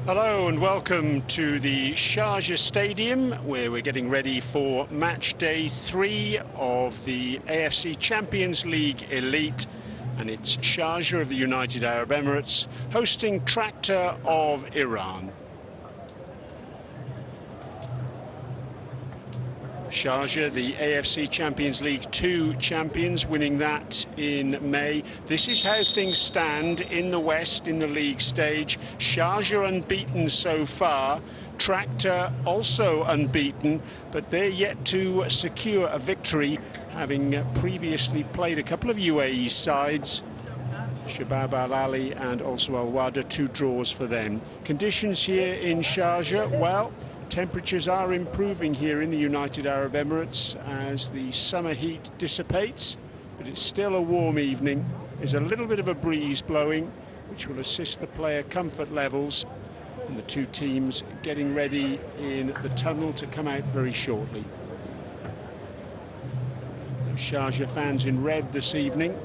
Hello and welcome to the Sharjah Stadium, where we're getting ready for match day 3 of the AFC Champions League Elite, and it's Sharjah of the United Arab Emirates hosting Tractor of Iran. Sharjah, the AFC Champions League 2 champions, winning that in May. This is how things stand in the West in the league stage. Sharjah unbeaten so far. Tractor also unbeaten, but they're yet to secure a victory, having previously played a couple of UAE sides. Shabab Al Ali and also Al Wada, 2 draws for them. Conditions here in Sharjah, well, temperatures are improving here in the United Arab Emirates as the summer heat dissipates, but it's still a warm evening. There's a little bit of a breeze blowing, which will assist the player comfort levels, and the 2 teams getting ready in the tunnel to come out very shortly. Sharjah fans in red this evening.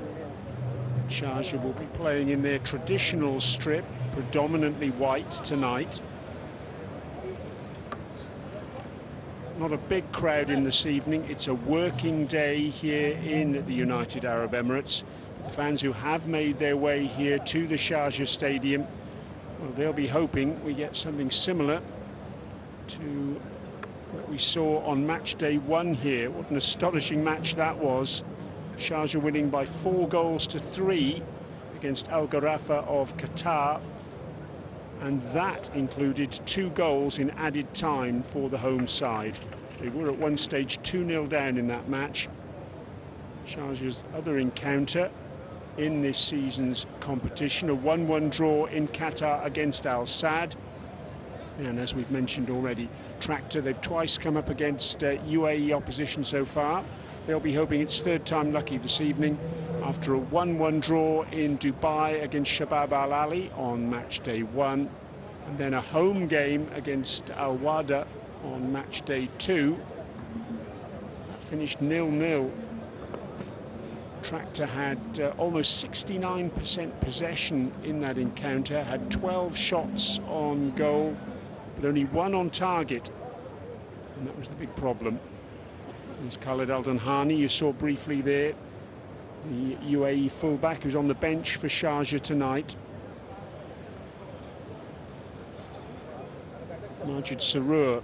Sharjah will be playing in their traditional strip, predominantly white tonight. Not a big crowd in this evening. It's a working day here in the United Arab Emirates. The fans who have made their way here to the Sharjah Stadium, well, they'll be hoping we get something similar to what we saw on match day 1 here. What an astonishing match that was. Sharjah winning by 4 goals to 3 against Al Gharafa of Qatar. And that included 2 goals in added time for the home side. They were at one stage 2-0 down in that match. Sharjah's other encounter in this season's competition, a 1-1 draw in Qatar against Al Sadd. And as we've mentioned already, Tractor, they've twice come up against UAE opposition so far. They'll be hoping it's 3rd time lucky this evening after a 1-1 draw in Dubai against Shabab Al Ali on match day 1, and then a home game against Al Wada on match day 2. That finished 0-0. Tractor had almost 69% possession in that encounter, had 12 shots on goal, but only 1 on target, and that was the big problem. There's Khalid Al-Danhani, you saw briefly there, the UAE fullback who's on the bench for Sharjah tonight. Majid Sarur,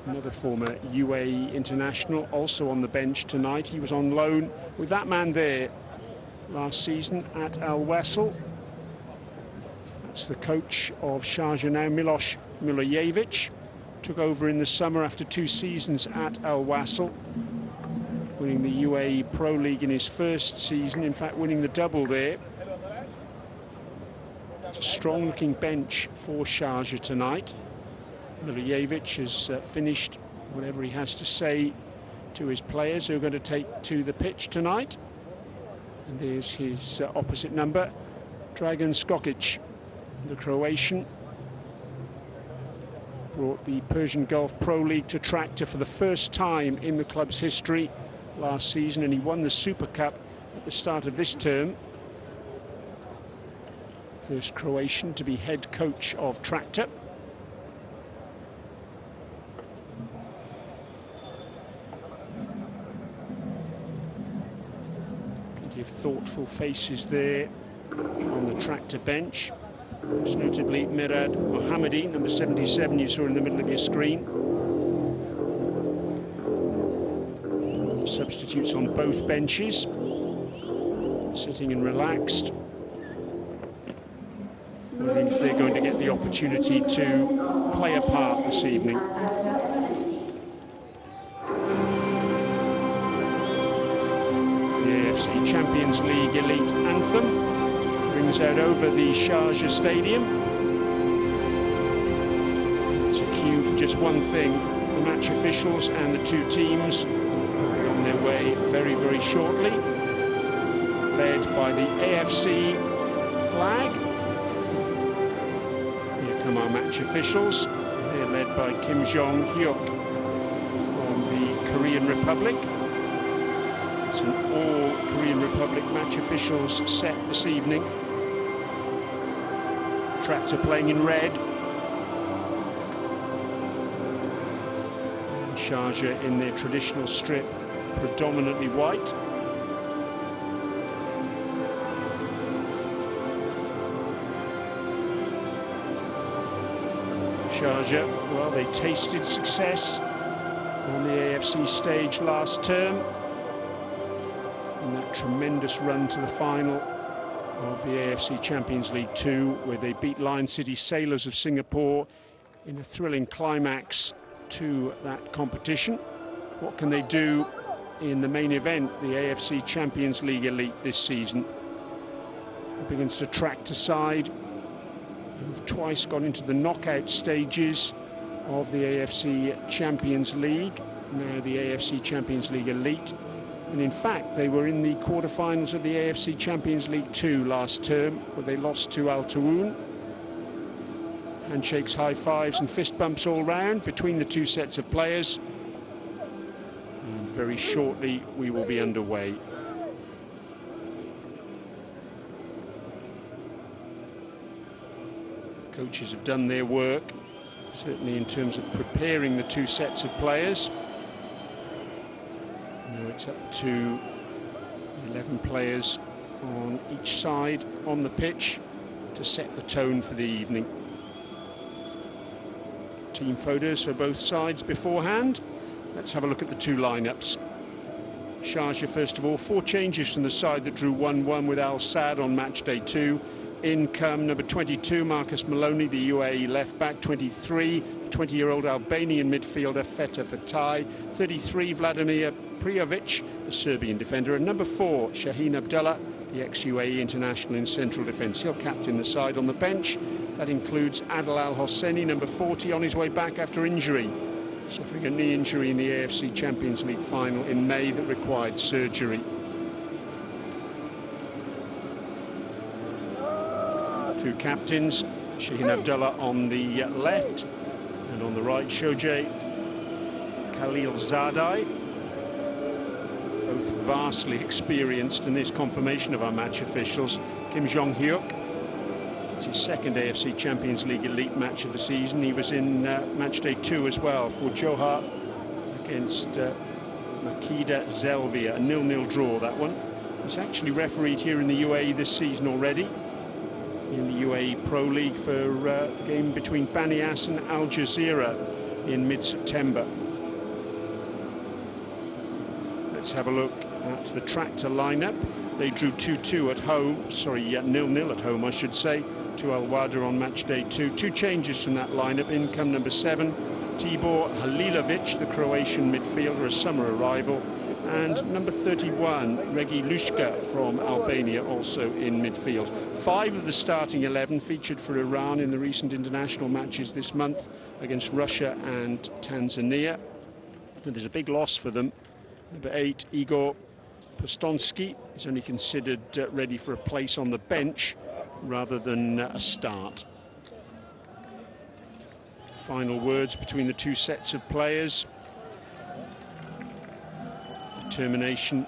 another former UAE international, also on the bench tonight. He was on loan with that man there last season at Al Wasl. That's the coach of Sharjah now, Miloš Milojevic. Took over in the summer after 2 seasons at Al Wasl, winning the UAE Pro League in his first season, in fact winning the double there. It's a strong-looking bench for Sharjah tonight. Milojevic has finished whatever he has to say to his players who are going to take to the pitch tonight. And there's his opposite number, Dragan Skokic, the Croatian. Brought the Persian Gulf Pro League to Tractor for the first time in the club's history last season, and he won the Super Cup at the start of this term. First Croatian to be head coach of Tractor. Plenty of thoughtful faces there on the Tractor bench. Most notably Mirad Mohammadi, number 77, you saw in the middle of your screen. Substitutes on both benches, sitting and relaxed, wondering if they're going to get the opportunity to play a part this evening. The AFC Champions League Elite anthem rings out over the Sharjah Stadium. It's a cue for just one thing: the match officials and the 2 teams will be on their way very, very shortly, led by the AFC flag. Here come our match officials. They're led by Kim Jong-hyuk from the Korean Republic. It's an all Korean Republic match officials set this evening. Tractor playing in red. And Sharjah in their traditional strip, predominantly white. Sharjah, well, they tasted success on the AFC stage last term in that tremendous run to the final of the AFC Champions League 2, where they beat Lion City Sailors of Singapore in a thrilling climax to that competition. What can they do in the main event, the AFC Champions League Elite this season? Up against a Tractor side who've twice got into the knockout stages of the AFC Champions League, now the AFC Champions League Elite. And in fact, they were in the quarterfinals of the AFC Champions League 2 last term, where they lost to Al Tawoun. Handshakes, high fives and fist bumps all round between the two sets of players. And very shortly, we will be underway. Coaches have done their work, certainly in terms of preparing the two sets of players. Now it's up to 11 players on each side on the pitch to set the tone for the evening. Team photos for both sides beforehand. Let's have a look at the two lineups. Sharjah, first of all, 4 changes from the side that drew 1-1 with Al Sadd on match day 2. In come number 22, Marcus Maloney, the UAE left-back. 23, the 20-year-old Albanian midfielder, Feta Fatai. 33, Vladimir Prijovic, the Serbian defender. And number 4, Shaheen Abdullah, the ex-UAE international in central defence. He'll captain the side. On the bench, that includes Adel Al-Hosseini, number 40, on his way back after injury, suffering a knee injury in the AFC Champions League final in May that required surgery. Two captains, Shaheen Abdullah on the left, and on the right, Sharjah Khalilzadeh, both vastly experienced in this confirmation of our match officials. Kim Jong-hyuk, it's his second AFC Champions League Elite match of the season. He was in match day 2 as well for Johar against Makeda Zelvia, a 0-0 draw, that one. He's actually refereed here in the UAE this season already, in the UAE Pro League for the game between Banias and Al Jazeera in mid-September. Let's have a look at the Tractor lineup. They drew 2-2 at home, sorry, 0-0 at home, I should say, to Al Wada on match day 2. 2 changes from that lineup. In come number 7, Tibor Halilovic, the Croatian midfielder, a summer arrival, and number 31, Regi Lushka from Albania, also in midfield. 5 of the starting 11 featured for Iran in the recent international matches this month against Russia and Tanzania. And there's a big loss for them. Number 8, Igor Postonsky, is only considered ready for a place on the bench rather than a start. Final words between the two sets of players. Determination,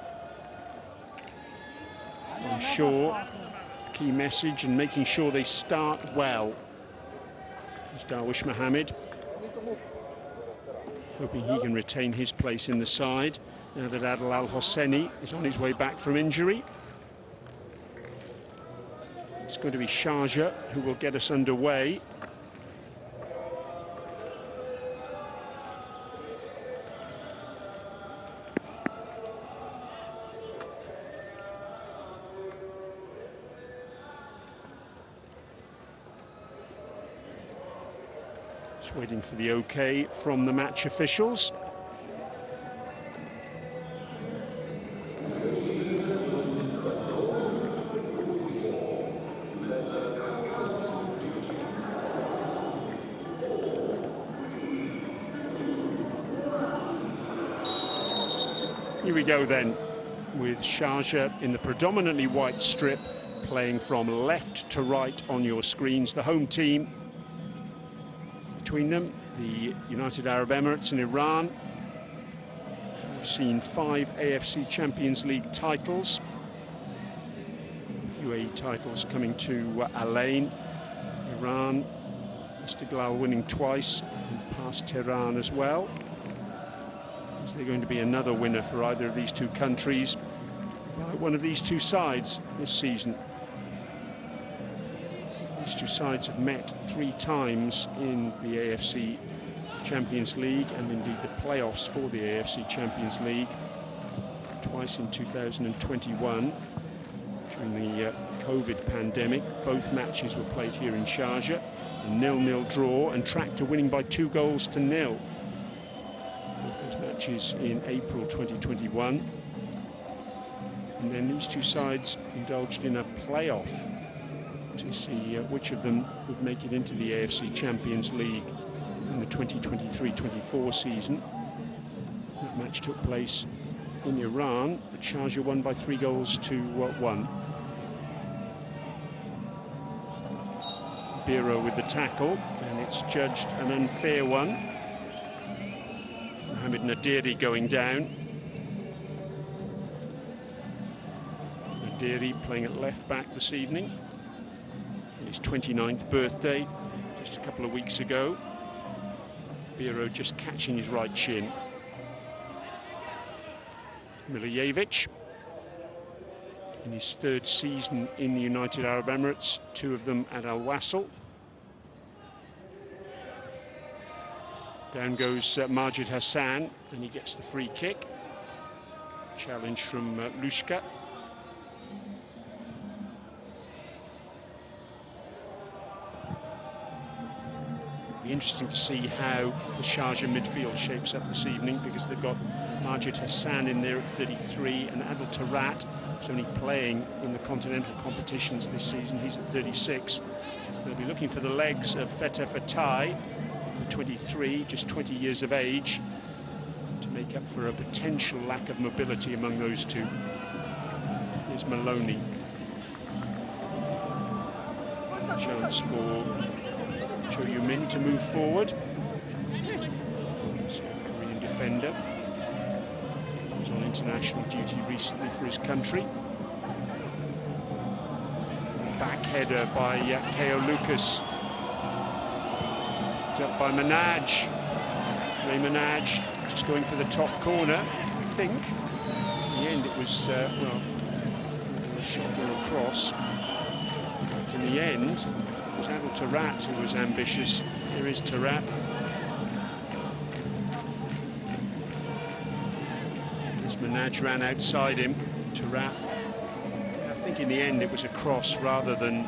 I'm sure, key message, and making sure they start well. There's Darwish Mohammed, hoping he can retain his place in the side now that Adel Al-Hosseini is on his way back from injury. It's going to be Sharjah who will get us underway. Just waiting for the okay from the match officials. Here we go then, with Sharjah in the predominantly white strip, playing from left to right on your screens. The home team, between them, the United Arab Emirates and Iran. We've seen 5 AFC Champions League titles, with UAE titles coming to Al Ain. Iran, Istiklal winning twice, and past Tehran as well. Is there going to be another winner for either of these two countries via one of these two sides this season? These two sides have met 3 times in the AFC Champions League, and indeed the playoffs for the AFC Champions League, twice in 2021 during the COVID pandemic. Both matches were played here in Sharjah, a 0-0 draw, and Tractor winning by 2-0. Both those matches in April 2021. And then these two sides indulged in a playoff to see which of them would make it into the AFC Champions League in the 2023-24 season. That match took place in Iran, but Sharjah won by 3-1. Biro with the tackle, and it's judged an unfair one. Mohamed Nadiri going down. Nadiri playing at left back this evening. His 29th birthday, just a couple of weeks ago. Biro just catching his right shin. Milijevic, in his 3rd season in the United Arab Emirates, 2 of them at Al Wasl. Down goes Majid Hassan, and he gets the free kick. Challenge from Lushka. Be interesting to see how the Sharjah midfield shapes up this evening, because they've got Majid Hassan in there at 33, and Adel Tarat, who's only playing in the continental competitions this season. He's at 36. So they'll be looking for the legs of Feta Fatai, 23, just 20 years of age, to make up for a potential lack of mobility among those two. Here's Maloney. Chance for Cho Yu-min to move forward. South Korean defender. He was on international duty recently for his country. Back header by Ko Lucas. Up by Manaj. Ray Manaj just going for the top corner, I think. In the end it was, well, a shot or a cross. But in the end, it was Adel Tarat who was ambitious. Here is Tarat. As Manaj ran outside him, Tarat. I think in the end it was a cross rather than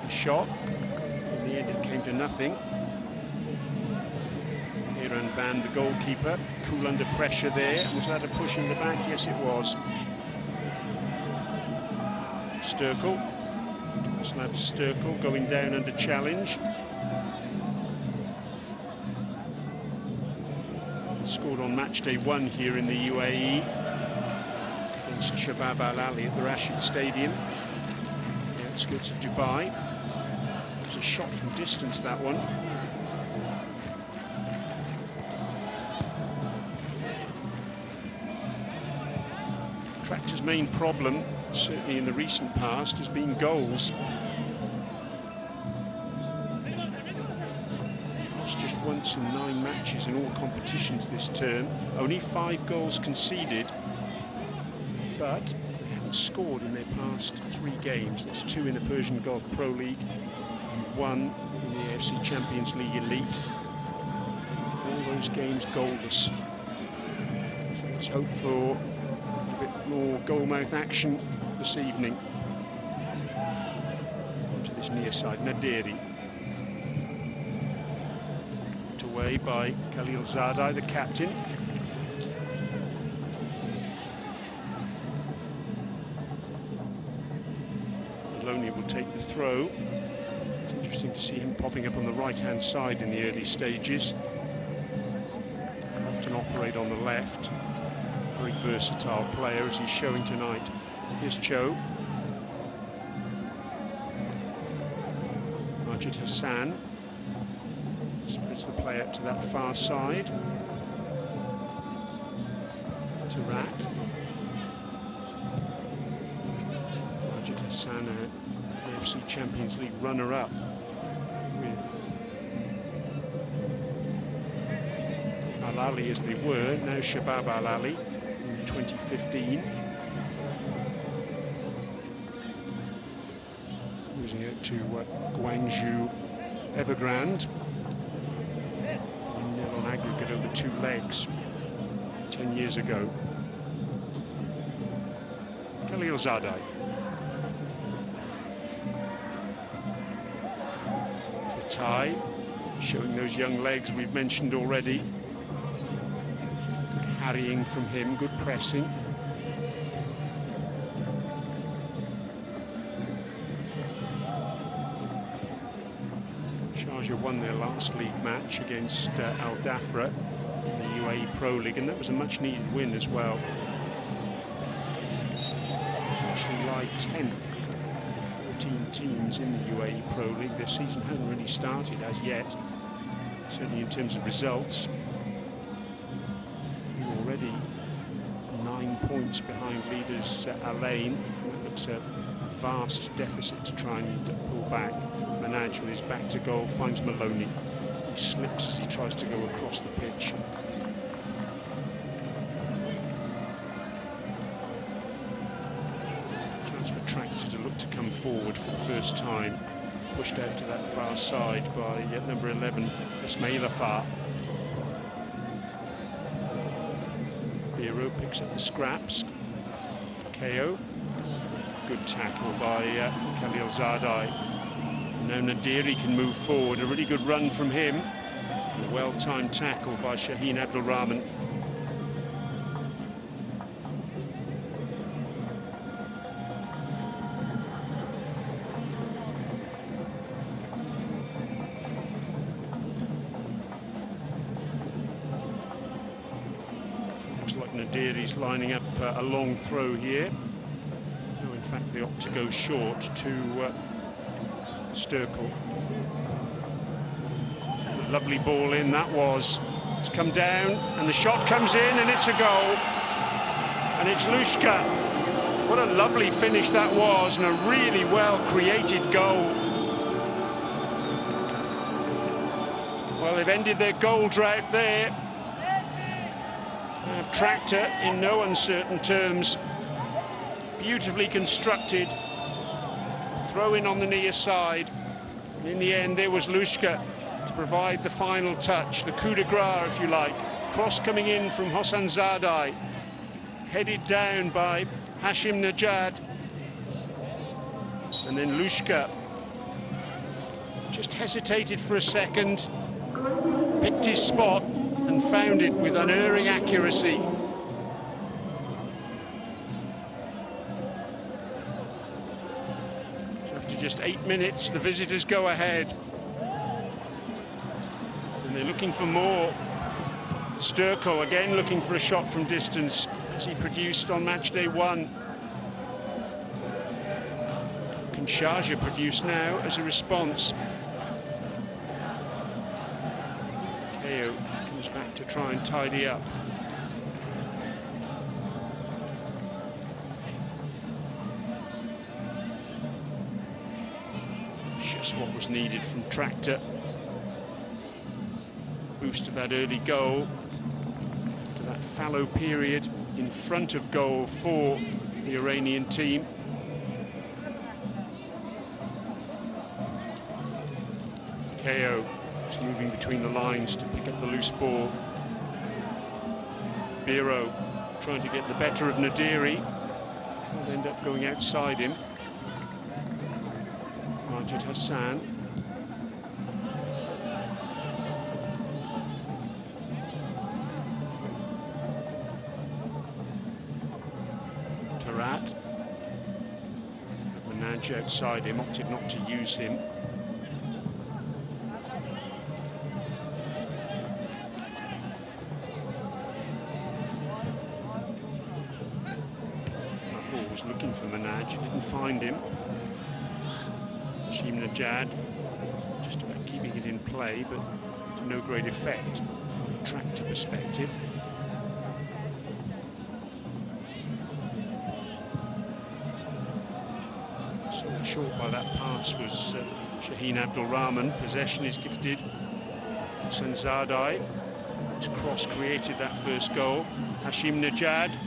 a shot. In the end it came to nothing. And Van, the goalkeeper, cool under pressure there. Was that a push in the back? Yes, it was. Sturkel, Tomislav Sturkel going down under challenge. Scored on matchday 1 here in the UAE against Shabab Al Ali at the Rashid Stadium, the outskirts of Dubai. It was a shot from distance, that one. Tractor's main problem, certainly in the recent past, has been goals. They've lost just once in 9 matches in all competitions this term. Only 5 goals conceded, but they haven't scored in their past 3 games. That's 2 in the Persian Gulf Pro League and 1 in the AFC Champions League Elite. All those games goalless. So let's hope for more goalmouth action this evening. Onto this near side, Nadiri. Put away by Khalil Zadai, the captain. Maloney will take the throw. It's interesting to see him popping up on the right-hand side in the early stages. Often operate on the left. Very versatile player, as he's showing tonight. Here's Cho. Majid Hassan spreads the play out to that far side. Tarat. Majid Hassan, AFC Champions League runner-up Al-Ali as they were, now Shabab Al-Ali in 2015. Losing it to Guangzhou Evergrande. 1-0 on aggregate over 2 legs 10 years ago. Khalilzadeh. Fatai, showing those young legs we've mentioned already. Good harrying from him, good pressing. Sharjah won their last league match against Al Dhafra in the UAE Pro League, and that was a much needed win as well. Actually lie 10th of 14 teams in the UAE Pro League. Their season hasn't really started as yet, certainly in terms of results. Already 9 points behind leaders Al Ain. That looks a vast deficit to try and pull back. Manaj with his back to goal finds Maloney. He slips as he tries to go across the pitch. Chance for Tractor to look to come forward for the first time. Pushed out to that far side by number 11, Ismail Afar. Biro picks up the scraps. KO. Good tackle by Khalilzadeh. Now Nadiri can move forward. A really good run from him. And a well-timed tackle by Shaheen Abdul Rahman. Looks like Nadiri's lining up a long throw here. No, in fact, they opt to go short to Sturkel. Lovely ball in, that was. It's come down, and the shot comes in, and it's a goal. And it's Lushka. What a lovely finish that was, and a really well-created goal. Well, they've ended their goal drought there. They have Tractor in no uncertain terms. Beautifully constructed. Throw in on the near side. In the end, there was Lushka to provide the final touch, the coup de grace, if you like. Cross coming in from Hosanzadeh, headed down by Hashim Najad. And then Lushka just hesitated for a second, picked his spot and found it with unerring accuracy. Just 8 minutes, the visitors go ahead. And they're looking for more. Sturkel again looking for a shot from distance, as he produced on match day 1. Can Sharjah produce now as a response? KO comes back to try and tidy up. Just what was needed from Tractor. Boost of that early goal after that fallow period in front of goal for the Iranian team. KO is moving between the lines to pick up the loose ball. Biro trying to get the better of Nadiri. Will end up going outside him. Majid Hassan. Tarat. Manaj outside him, opted not to use him. That ball was looking for Manaj, it didn't find him. Hashim Najad just about keeping it in play, but to no great effect from a Tractor perspective. So short by that pass was Shaheen Abdul Rahman. Possession is gifted. Sanzadai. His cross created that first goal. Hashim Najad.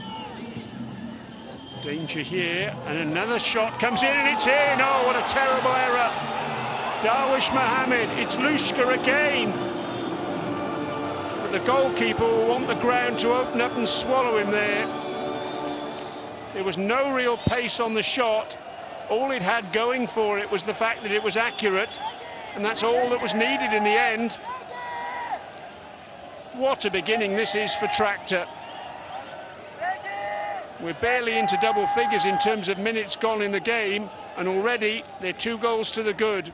Danger here, and another shot comes in, and it's in. Oh, what a terrible error. Darwish Mohammed, it's Lushka again. But the goalkeeper will want the ground to open up and swallow him there. There was no real pace on the shot. All it had going for it was the fact that it was accurate, and that's all that was needed in the end. What a beginning this is for Tractor. We're barely into double figures in terms of minutes gone in the game, and already they're 2 goals to the good.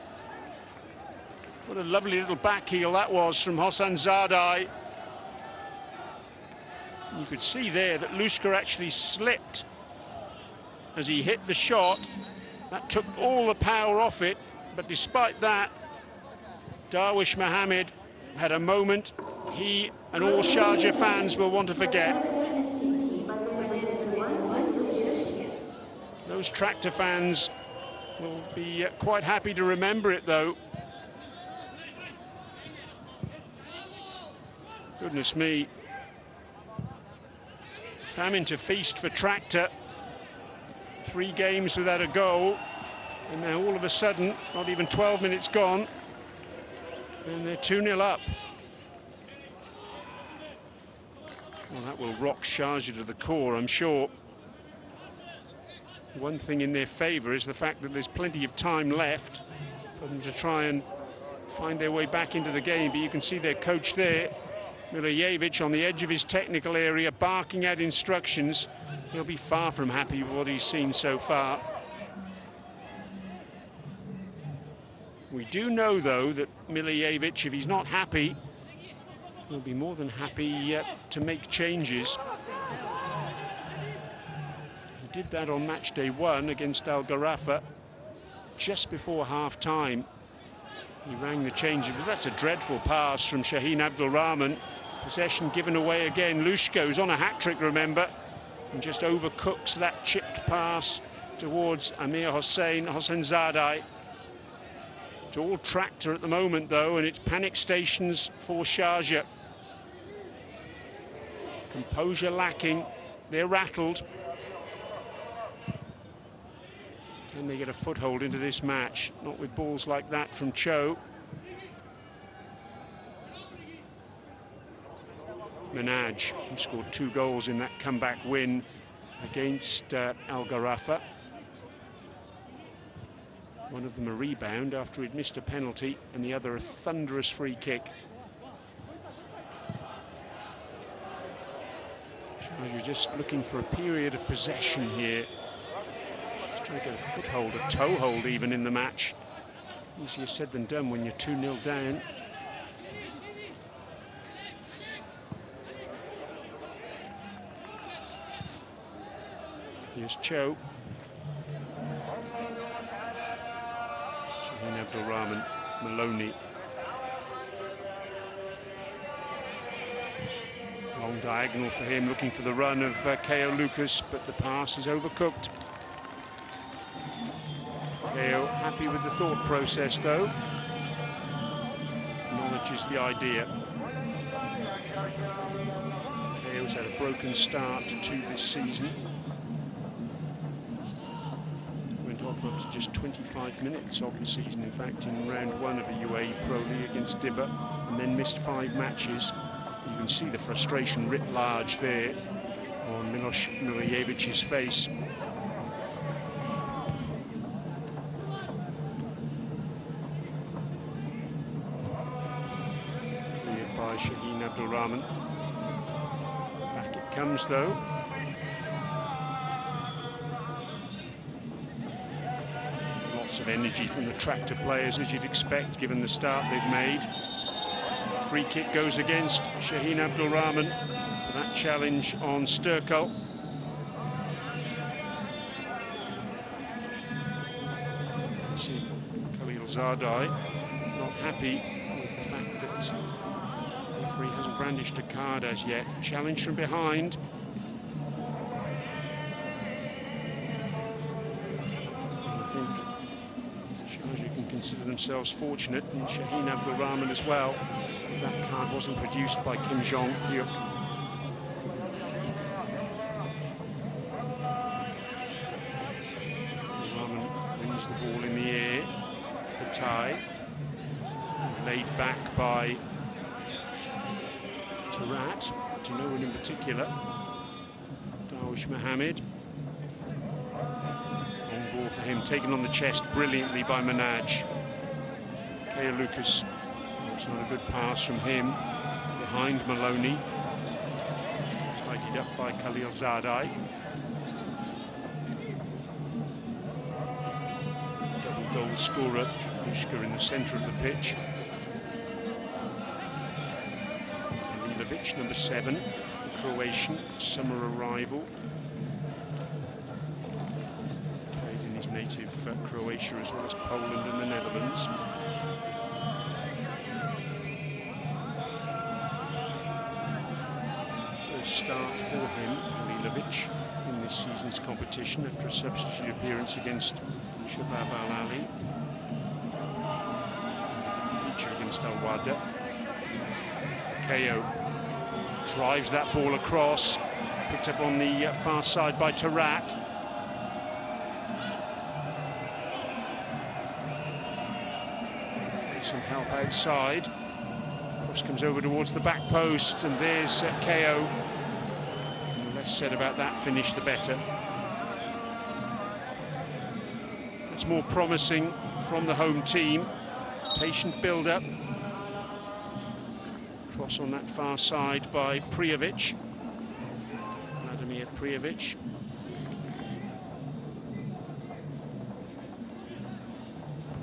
What a lovely little back heel that was from Hossan Zadai. You could see there that Lushka actually slipped as he hit the shot. That took all the power off it, but despite that, Darwish Mohammed had a moment he and all Sharjah fans will want to forget. Those Tractor fans will be quite happy to remember it, though. Goodness me. Famine to feast for Tractor. 3 games without a goal. And now all of a sudden, not even 12 minutes gone, and they're 2-0 up. Well, that will rock Sharjah to the core, I'm sure. One thing in their favour is the fact that there's plenty of time left for them to try and find their way back into the game. But you can see their coach there, Milijevic, on the edge of his technical area, barking out instructions. He'll be far from happy with what he's seen so far. We do know, though, that Milijevic, if he's not happy, he'll be more than happy to make changes. He did that on match day 1 against Al Gharafa just before half-time. He rang the changes. That's a dreadful pass from Shaheen Abdul Rahman. Possession given away again. Lushka, who's on a hat-trick, remember, and just overcooks that chipped pass towards Amir Hossein Zadai. It's all Tractor at the moment, though, and it's panic stations for Sharjah. Composure lacking. They're rattled. Can they get a foothold into this match? Not with balls like that from Cho. Minaj, who scored 2 goals in that comeback win against Al Gharafa. One of them a rebound after he'd missed a penalty, and the other a thunderous free kick. Sharjah just looking for a period of possession here. Just trying to get a foothold, a toehold even in the match. Easier said than done when you're 2-0 down. Here's Cho. Shaheen Abdul Rahman, Maloney. Long diagonal for him, looking for the run of Ko Lucas, but the pass is overcooked. Ko happy with the thought process, though. Acknowledges the idea. Ko's had a broken start to this season. Went off after just 25 minutes of the season, in fact, in round 1 of the UAE Pro League against Dibba, and then missed 5 matches. You can see the frustration writ large there on Miloš Milijevic's face. Cleared by Shaheen Abdul Rahman. Back it comes, though. Lots of energy from the Tractor players, as you'd expect, given the start they've made. Free kick goes against Shaheen Abdul Rahman for that challenge on Sturkle. See Khalil Zadai not happy with the fact that the referee hasn't brandished a card as yet. Challenge from behind. I think Sharjah can consider themselves fortunate, and Shaheen Abdul Rahman as well. That card wasn't produced by Kim Jong-hyuk. Rahman wins the ball in the air. The tie. Laid back by Tarat, to no one in particular. Darwish Mohammed. On ball for him, taken on the chest brilliantly by Manaj. Kea Lucas, it's not a good pass from him. Behind Maloney. Tidied up by Khalilzadeh. Double goal scorer, Lushka in the centre of the pitch. Number 7, the Croatian, summer arrival. Played in his native Croatia as well as Poland and the Netherlands. First start for him, Halilovic, in this season's competition after a substitute appearance against Shabab Al-Ali. Feature against Al-Wada. KO. Drives that ball across, picked up on the far side by Tarat. Some help outside. Cross comes over towards the back post, and there's KO. And the less said about that finish, the better. It's more promising from the home team. Patient build-up. Cross on that far side by Prijovic. Vladimir Prijovic.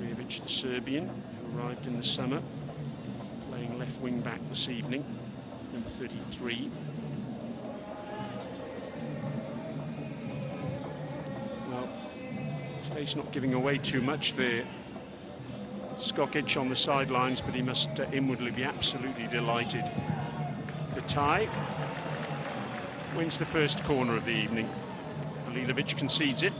Prijovic, the Serbian, who arrived in the summer, playing left wing back this evening, number 33. Well, his face not giving away too much there. Skokic on the sidelines, but he must inwardly be absolutely delighted. The tie wins the first corner of the evening. Halilovic concedes it.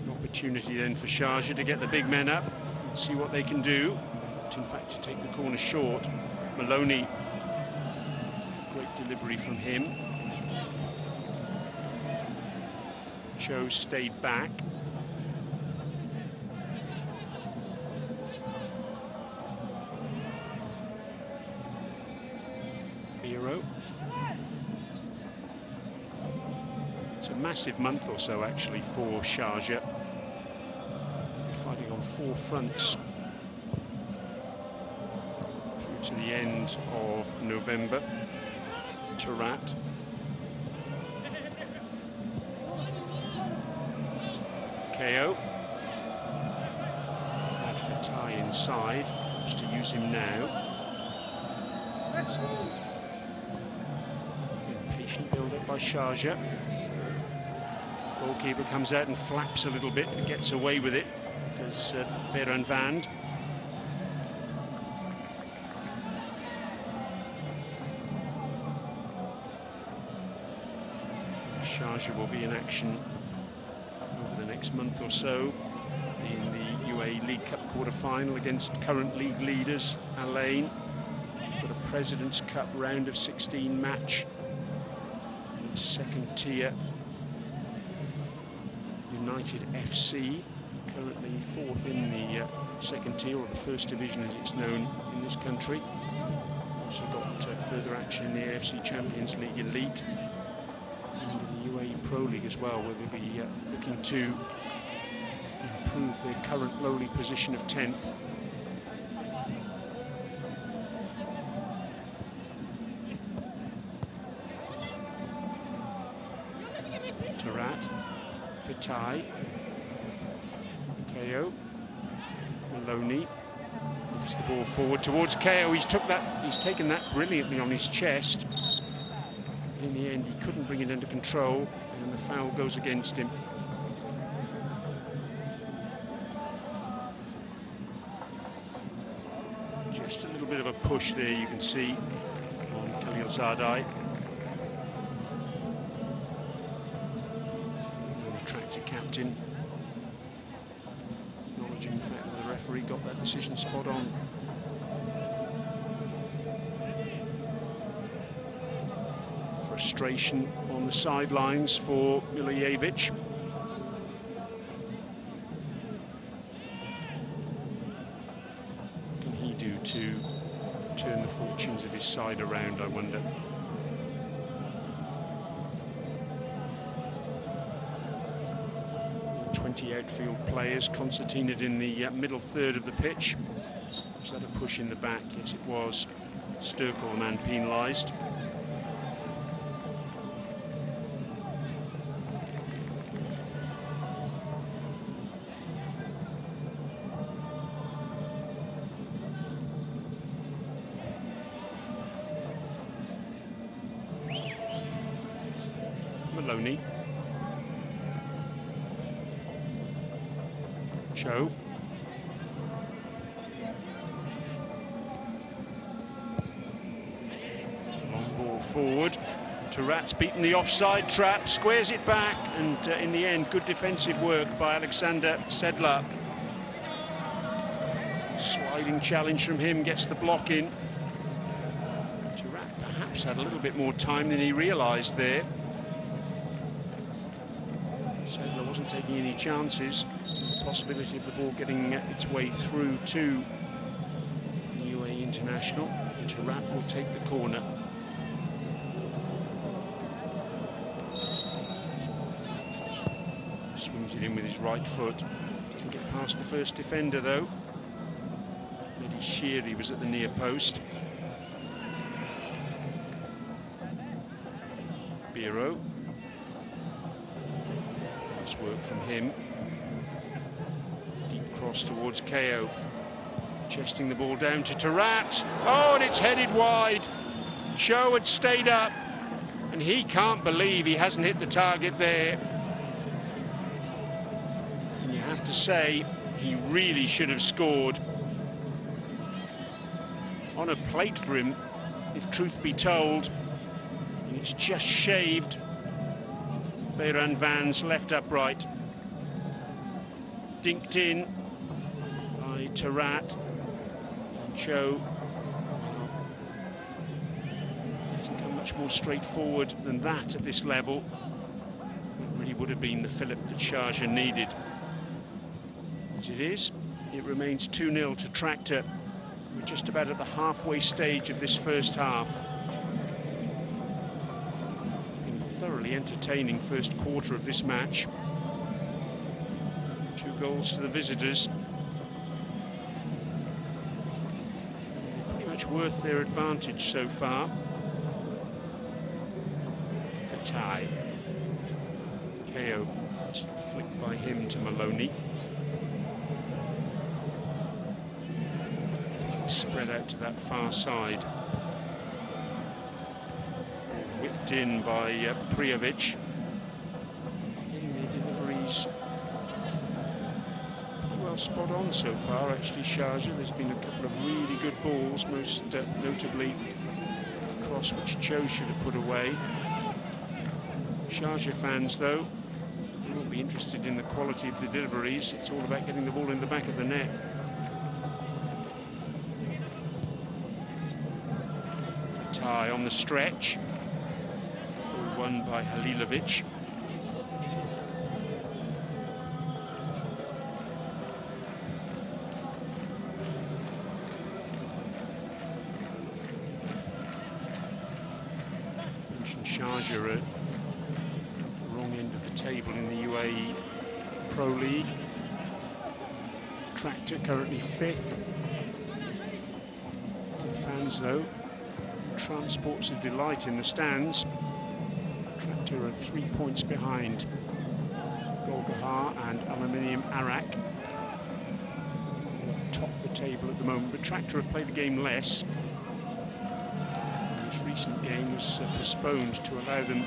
An opportunity then for Sharjah to get the big men up and see what they can do. But in fact, to take the corner short. Maloney, great delivery from him. Cho stayed back. It's a massive month or so actually for Sharjah. Fighting on 4 fronts through to the end of November. Tarat. KO. Bad Fatai inside. Wants to use him now. Impatient build-up by Sharjah. Goalkeeper comes out and flaps a little bit, but gets away with it. Does Beran Vand. Sharjah will be in action over the next month or so in the UAE League Cup quarter-final against current league leaders Al Ain. Got a President's Cup round of 16 match. Second tier United FC, currently 4th in the second tier, or the first division as it's known in this country. Also got further action in the AFC Champions League Elite and the UAE Pro League as well, where they'll be looking to improve their current lowly position of 10th. Tarat, Fatai, KO, Maloney lifts the ball forward towards KO. He's taken that brilliantly on his chest. In the end, he couldn't bring it under control, and the foul goes against him. Just a little bit of a push there, you can see, on Khalilzadeh. Attractive captain. question, in fact, whether the referee got that decision spot on. Frustration on the sidelines for Milijevic. What can he do to turn the fortunes of his side around, I wonder? 20 outfield players concertinaed in the middle third of the pitch. Was that a push in the back? Yes, it was. Sturkel, the man penalised. Maloney. Cho. Long ball forward. Tarat's beaten the offside trap, squares it back, and in the end, good defensive work by Alexander Sedlar. Sliding challenge from him, gets the block in. Tarat perhaps had a little bit more time than he realised there. Sedlar wasn't taking any chances. Possibility of the ball getting its way through to the UAE international. Tarat will take the corner. Swings it in with his right foot. Doesn't get past the first defender though. Mehdi Shiri was at the near post. Biro. Nice work from him. Cross towards KO, chesting the ball down to Tarat. Oh, and it's headed wide. Cho had stayed up, and he can't believe he hasn't hit the target there. And you have to say, he really should have scored. On a plate for him, if truth be told, and it's just shaved Beiran Van's left upright. Dinked in by Tarat. Cho doesn't come much more straightforward than that at this level. It really would have been the fillip that Sharjah needed. As it is, it remains 2-0 to Tractor. We're just about at the halfway stage of this first half. It's been a thoroughly entertaining first quarter of this match. 2 goals to the visitors. Pretty much worth their advantage so far. Fatai. KO. Flicked by him to Maloney. Spread out to that far side. Whipped in by Prijovic. Getting the deliveries well spot on so far, actually, Sharjah. There's been a couple of really good balls, most notably the cross which Cho should have put away. Sharjah fans, though, they won't be interested in the quality of the deliveries. It's all about getting the ball in the back of the net. Fatai on the stretch. Ball won by Halilovic. Sharjah at the wrong end of the table in the UAE Pro League. Tractor currently 5th. The fans, though, transports of delight in the stands. Tractor are 3 points behind Golgahar and Aluminium Arak. Top the table at the moment, but Tractor have played a game less. Recent game was postponed to allow them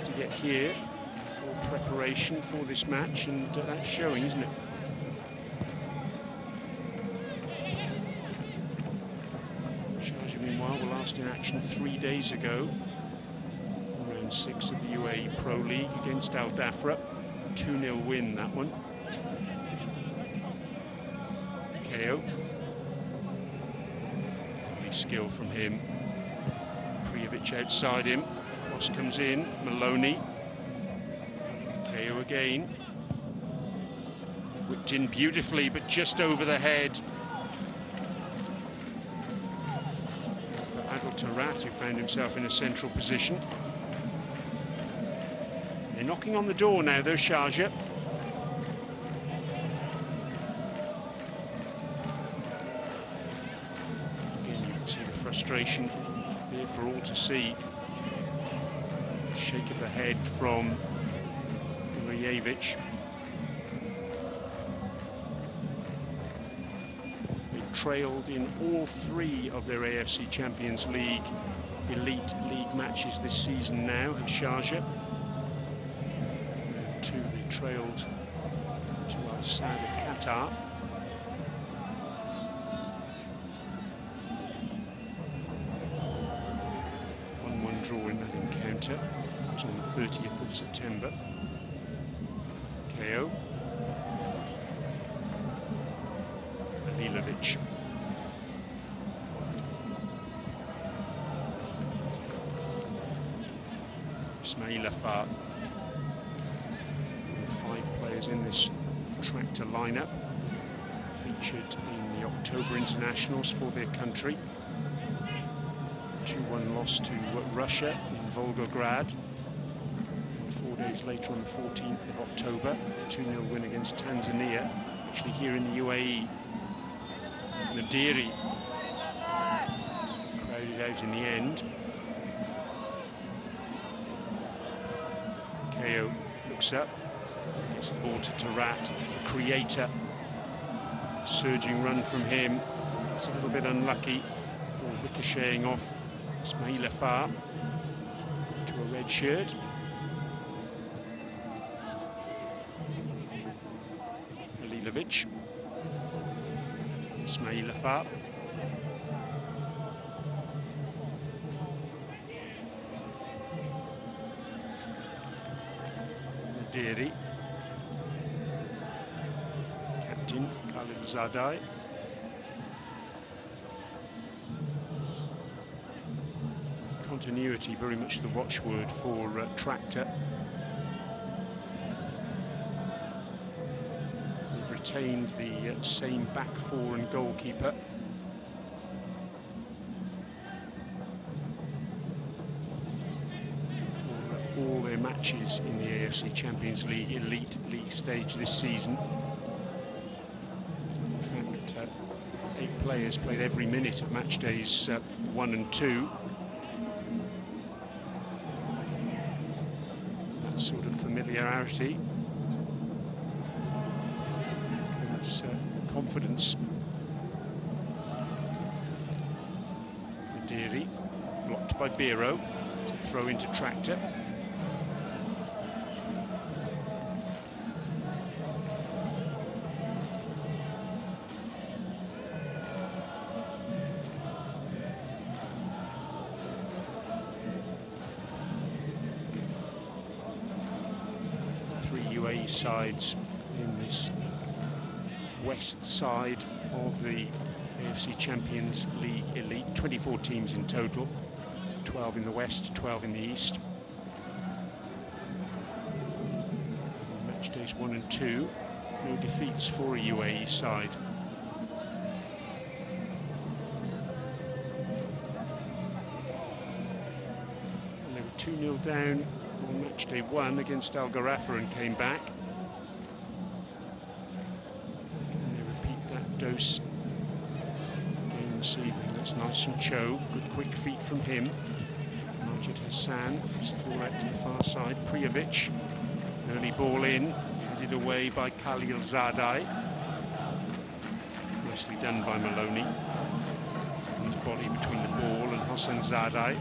to get here for preparation for this match, and that's showing, isn't it? Sharjah, meanwhile, were last in action 3 days ago, round 6 of the UAE Pro League against Al Dhafra. 2-0 win, that one. KO. Lovely skill from him. Prijovic outside him. Cross comes in. Maloney. KO again. Whipped in beautifully, but just over the head. For Adel Taarabt, who found himself in a central position. They're knocking on the door now, though, Sharjah. Again, you can see the frustration there for all to see. Shake of the head from Prijovic. They've trailed in all 3 of their AFC Champions League Elite League matches this season now, have Sharjah. 2 they trailed to Al Sadd of Qatar. Draw in that encounter. It was on the 30th of September. KO. Halilovic. Ismail Afar. 5 players in this tractor lineup, featured in the October internationals for their country. 2-1 loss to Russia in Volgograd. 4 days later, on the 14th of October, 2-0 win against Tanzania, actually here in the UAE. Nadiri crowded out in the end. KO looks up, gets the ball to Taarabt, the creator. Surging run from him. It's a little bit unlucky for ricocheting off Ismail Afar to a red shirt. Halilovic. Ismail Afar. Nadiri. Captain Khalil Zadai. Continuity, very much the watchword for Tractor. They've retained the same back 4 and goalkeeper. For all their matches in the AFC Champions League Elite League stage this season. In fact, 8 players played every minute of match days 1 and 2. Sort of familiarity, that's confidence. Nadiri, blocked by Biro, to throw into Tractor. UAE sides in this west side of the AFC Champions League Elite. 24 teams in total, 12 in the west, 12 in the east. Match days 1 and 2, no defeats for a UAE side. And they were 2-0 down on match day 1 against Al Gharafa and came back. And they repeat that dose again this evening. That's nice from Cho. Good quick feet from him. Majid Hassan gets the ball out to the far side. Prijovic, early ball in, headed away by Khalil Zadai. Nicely done by Maloney. His body between the ball and Hossein Zadai.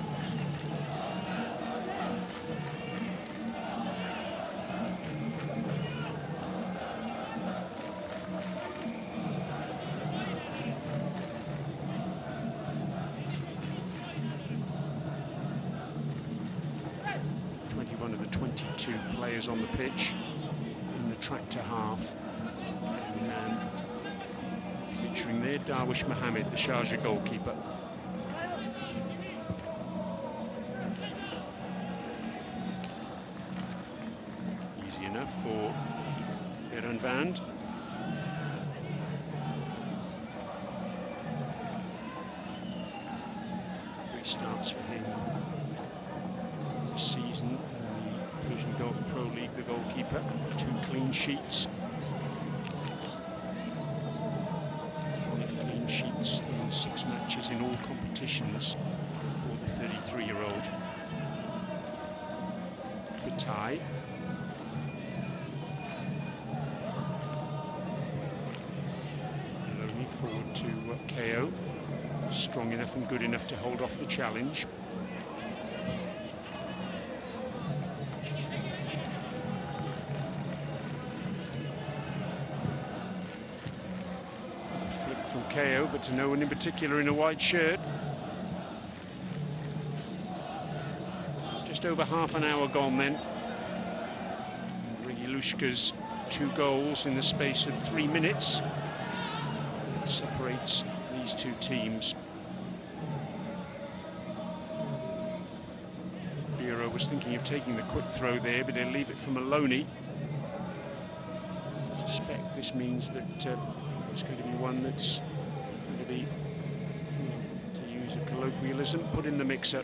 One of the 22 players on the pitch in the Tractor half. And featuring featuring there Darwish Mohammed, the Sharjah goalkeeper. Easy enough for Van. Great starts for him this season in the Persian Gulf Pro League, the goalkeeper. 2 clean sheets. 5 clean sheets in 6 matches in all competitions for the 33-year-old. Fatai. Forward to KO, strong enough and good enough to hold off the challenge. A flick from KO, but to no one in particular in a white shirt. Just over half an hour gone then. Regilushka's 2 goals in the space of 3 minutes. Separates these 2 teams. Bureau was thinking of taking the quick throw there, but he'll leave it for Maloney. I suspect this means that it's going to be one that's going to be, to use a colloquialism, put in the mixer.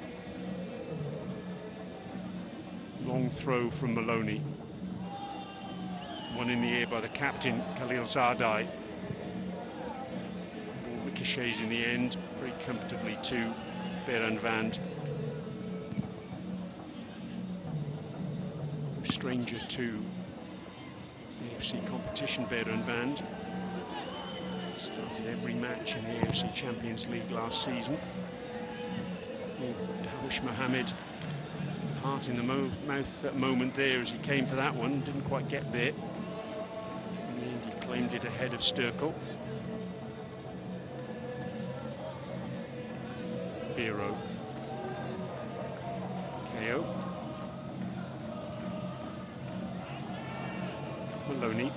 Long throw from Maloney. One in the air by the captain, Khalil Zardai. Ricochets in the end, very comfortably to Van. No stranger to the AFC competition, Van. Started every match in the AFC Champions League last season. Darwish Mohammed, heart in the mouth that moment there as he came for that one, didn't quite get there. In the end, he claimed it ahead of Sturkel. Bureau. KO. Maloney.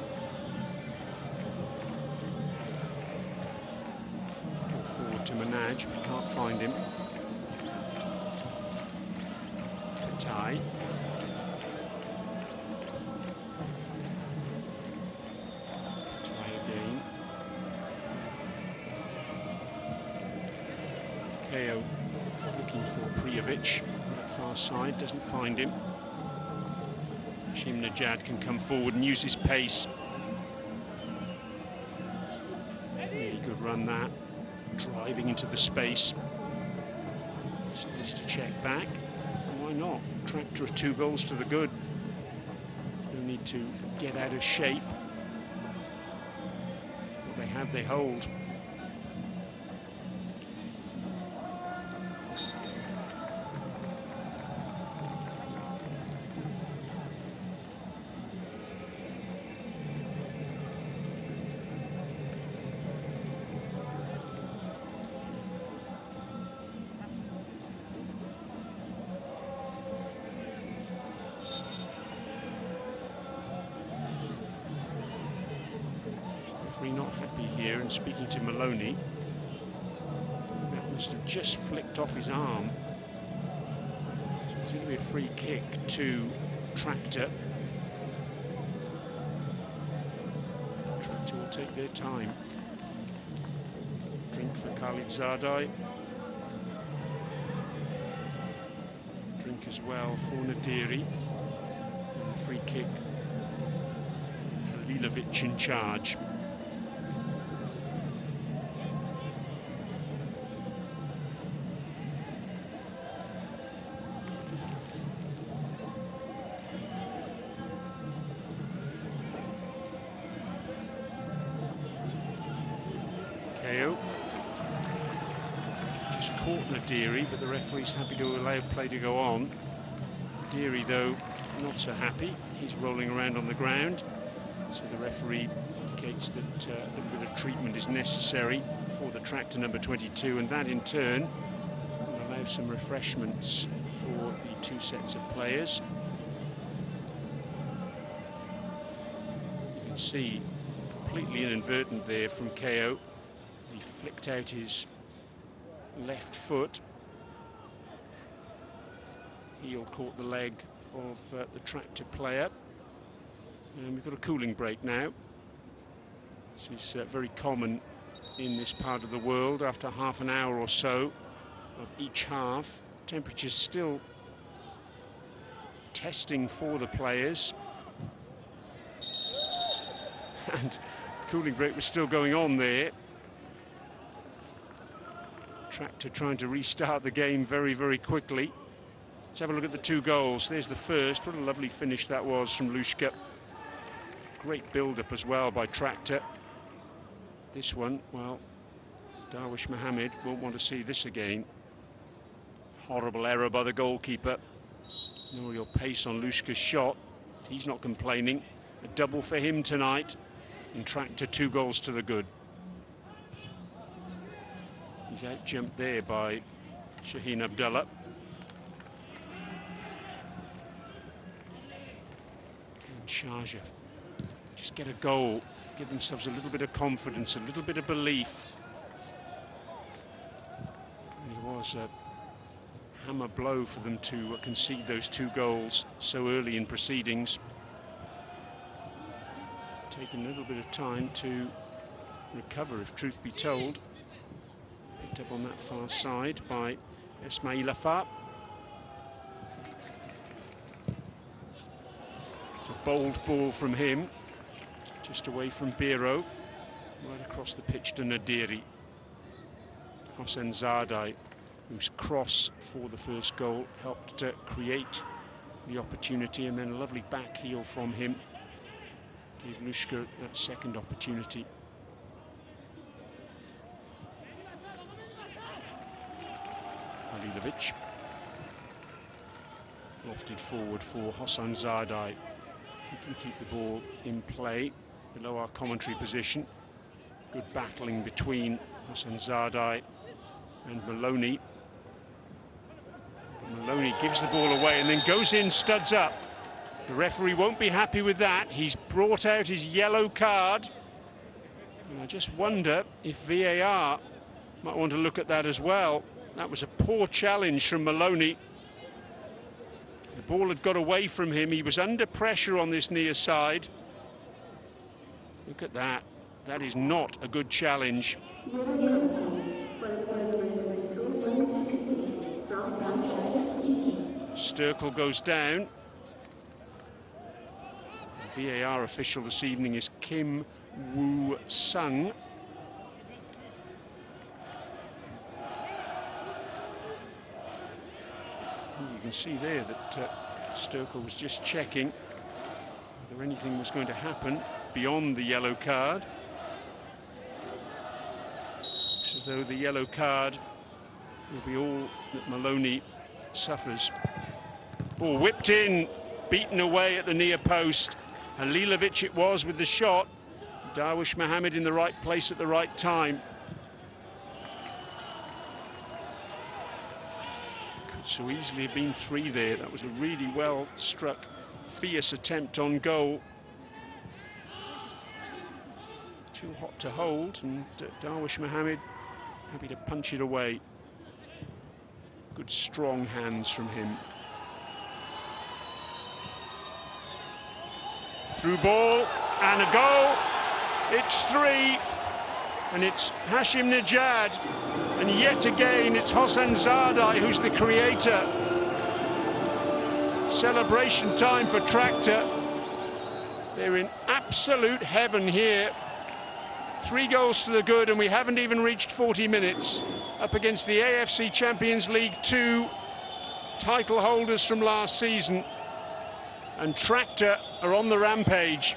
Ball forward to Manaj, but can't find him. Fatai. Fatai again. KO looking for Prijovic, that far side, doesn't find him. Shim Najad can come forward and use his pace. Really good run that, driving into the space. So this to check back, and why not? Tractor of 2 goals to the good. They need to get out of shape. What they have, they hold. Not happy here, and speaking to Maloney, that must have just flicked off his arm. So it's going to be a free kick to Tractor. Tractor will take their time. Drink for Khalid Zardai. Drink as well for Nadiri. And a free kick. Halilovic in charge. Just caught Nadiri, but the referee's happy to allow play to go on. Nadiri, though, not so happy. He's rolling around on the ground, so the referee indicates that a little bit of treatment is necessary for the Tractor number 22, and that in turn will allow some refreshments for the 2 sets of players. You can see completely inadvertent there from KO. He flicked out his left foot. Heel caught the leg of the Tractor player. And we've got a cooling break now. This is very common in this part of the world. After half an hour or so of each half, temperature's still testing for the players. And the cooling break was still going on there. Tractor trying to restart the game very, very quickly. Let's have a look at the two goals. There's the first. What a lovely finish that was from Lushka. Great build-up as well by Tractor. This one, well, Darwish Mohammed won't want to see this again. Horrible error by the goalkeeper. No real pace on Lushka's shot. He's not complaining. A double for him tonight. And Tractor 2 goals to the good. He's out-jumped there by Shaheen Abdullah. And Sharjah just get a goal, give themselves a little bit of confidence, a little bit of belief. And it was a hammer blow for them to concede those 2 goals so early in proceedings. Taking a little bit of time to recover, if truth be told. Picked up on that far side by Ismail Afar. It's a bold ball from him, just away from Biro, right across the pitch to Nadiri. Hossein Zadai, whose cross for the first goal helped create the opportunity, and then a lovely back heel from him gave Lushka that second opportunity. Halilovic lofted forward for Hossein Zadai. He can keep the ball in play below our commentary position. Good battling between Hossein Zadai and Maloney. But Maloney gives the ball away and then goes in, studs up. The referee won't be happy with that. He's brought out his yellow card. And I just wonder if VAR might want to look at that as well. That was a poor challenge from Maloney. The ball had got away from him. He was under pressure on this near side. Look at that. That is not a good challenge. Sturkel goes down. The VAR official this evening is Kim Woo-sung. You can see there that Sturkel was just checking whether anything was going to happen beyond the yellow card. Looks as though the yellow card will be all that Maloney suffers. Ball whipped in, beaten away at the near post. Halilovic it was with the shot. Darwish Mohammed in the right place at the right time. Could so easily have been 3 there. That was a really well struck, fierce attempt on goal. Too hot to hold, and Darwish Mohammed happy to punch it away. Good strong hands from him. Through ball and a goal. It's 3, and it's Hashim Najad, and yet again it's Hossein Zadai who's the creator. Celebration time for Tractor. They're in absolute heaven here. 3 goals to the good, and we haven't even reached 40 minutes. Up against the AFC Champions League 2 title holders from last season. And Tractor are on the rampage.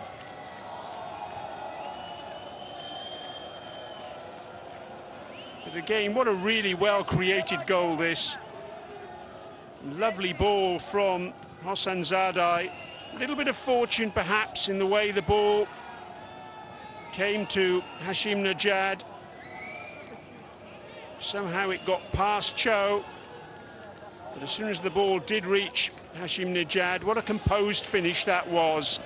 But again, what a really well-created goal this. Lovely ball from Hossein Zadai. A little bit of fortune, perhaps, in the way the ball came to Hashim Najad. Somehow it got past Cho. But as soon as the ball did reach Hashim Najad, what a composed finish that was.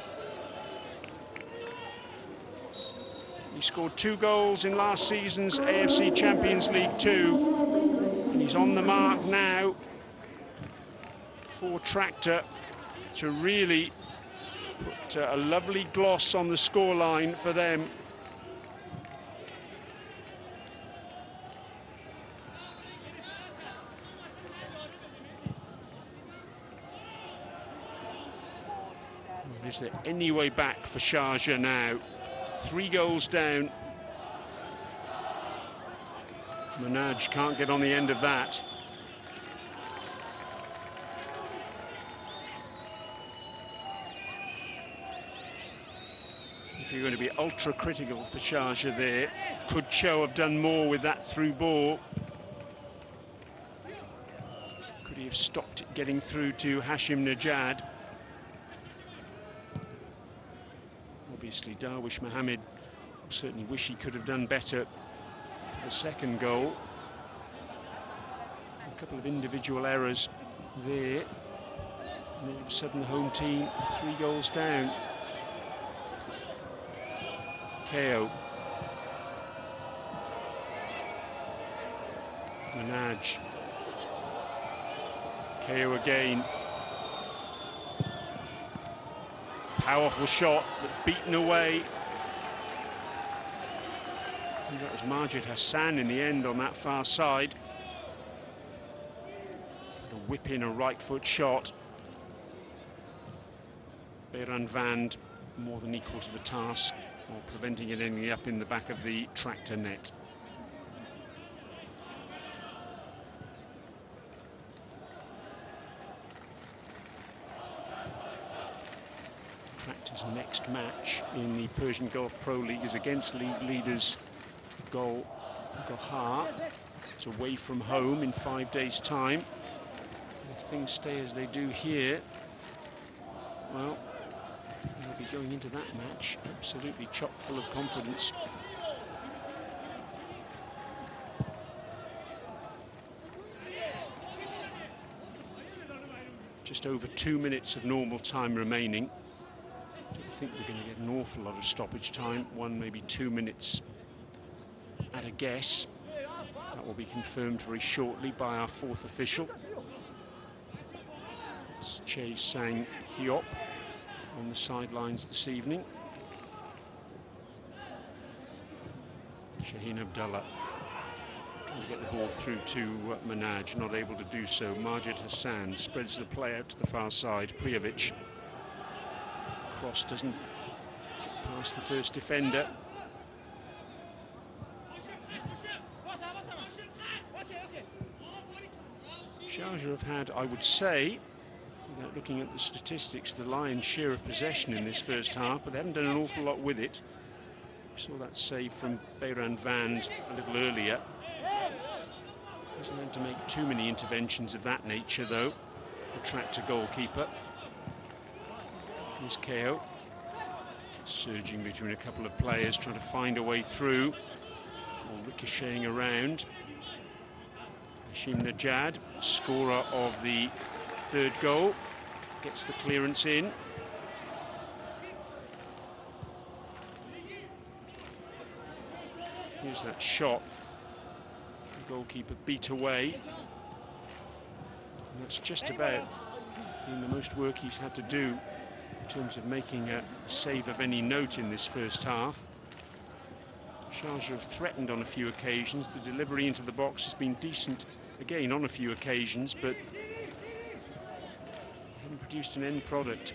He scored 2 goals in last season's AFC Champions League 2. And he's on the mark now for Tractor to really put a lovely gloss on the scoreline for them. Is there any way back for Sharjah now? 3 goals down. Manaj can't get on the end of that. If you're going to be ultra critical for Sharjah there, could Cho have done more with that through ball? Could he have stopped it getting through to Hashim Najad? Obviously, Darwish Mohammed certainly wish he could have done better for the second goal. A couple of individual errors there. And all of a sudden, the home team 3 goals down. KO. Manaj. KO again. Powerful shot, but beaten away. And that was Majid Hassan in the end on that far side. A whip in a right foot shot. Beiran Vand more than equal to the task, or preventing it ending up in the back of the Tractor net. Tractor's next match in the Persian Gulf Pro League is against league leaders Gohar. It's away from home in 5 days' time. If things stay as they do here, well, they'll be going into that match absolutely chock full of confidence. Just over 2 minutes of normal time remaining. I think we're going to get an awful lot of stoppage time, 1, maybe 2 minutes at a guess. That will be confirmed very shortly by our 4th official. It's Che Sang Hiop on the sidelines this evening. Shaheen Abdullah trying to get the ball through to Manaj, not able to do so. Majid Hassan spreads the play out to the far side. Prijovic. Cross doesn't get past the first defender. Sharjah have had, I would say, without looking at the statistics, the lion's share of possession in this first half, but they haven't done an awful lot with it. We saw that save from Beiran Vand a little earlier. Hasn't had to make too many interventions of that nature, though. The Tractor goalkeeper. Here's KO. Surging between a couple of players, trying to find a way through. Or ricocheting around. Hashim Najad, scorer of the 3rd goal, gets the clearance in. Here's that shot. The goalkeeper beat away. And that's just about been the most work he's had to do in terms of making a save of any note in this first half. Sharjah have threatened on a few occasions. The delivery into the box has been decent again on a few occasions, but haven't produced an end product.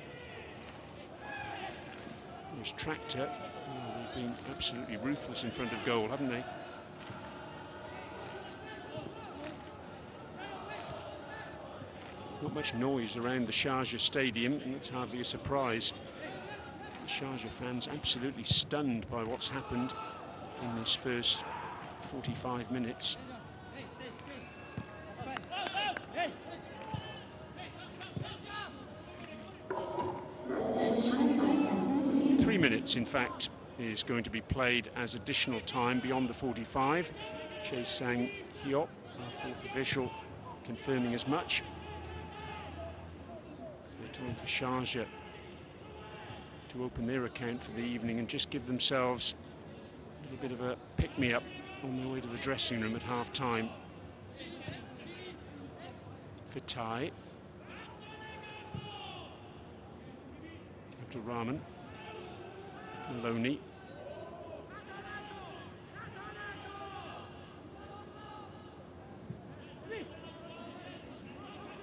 There's Tractor. Oh, they've been absolutely ruthless in front of goal, haven't they? Not much noise around the Sharjah stadium, and it's hardly a surprise. The Sharjah fans absolutely stunned by what's happened in this first 45 minutes. Three minutes, in fact, is going to be played as additional time beyond the 45. Che Sang Hiop, our 4th official, confirming as much. Time for Sharjah to open their account for the evening and just give themselves A little bit of a pick-me-up on their way to the dressing room at half-time. Fatai. Abdulrahman. Maloney.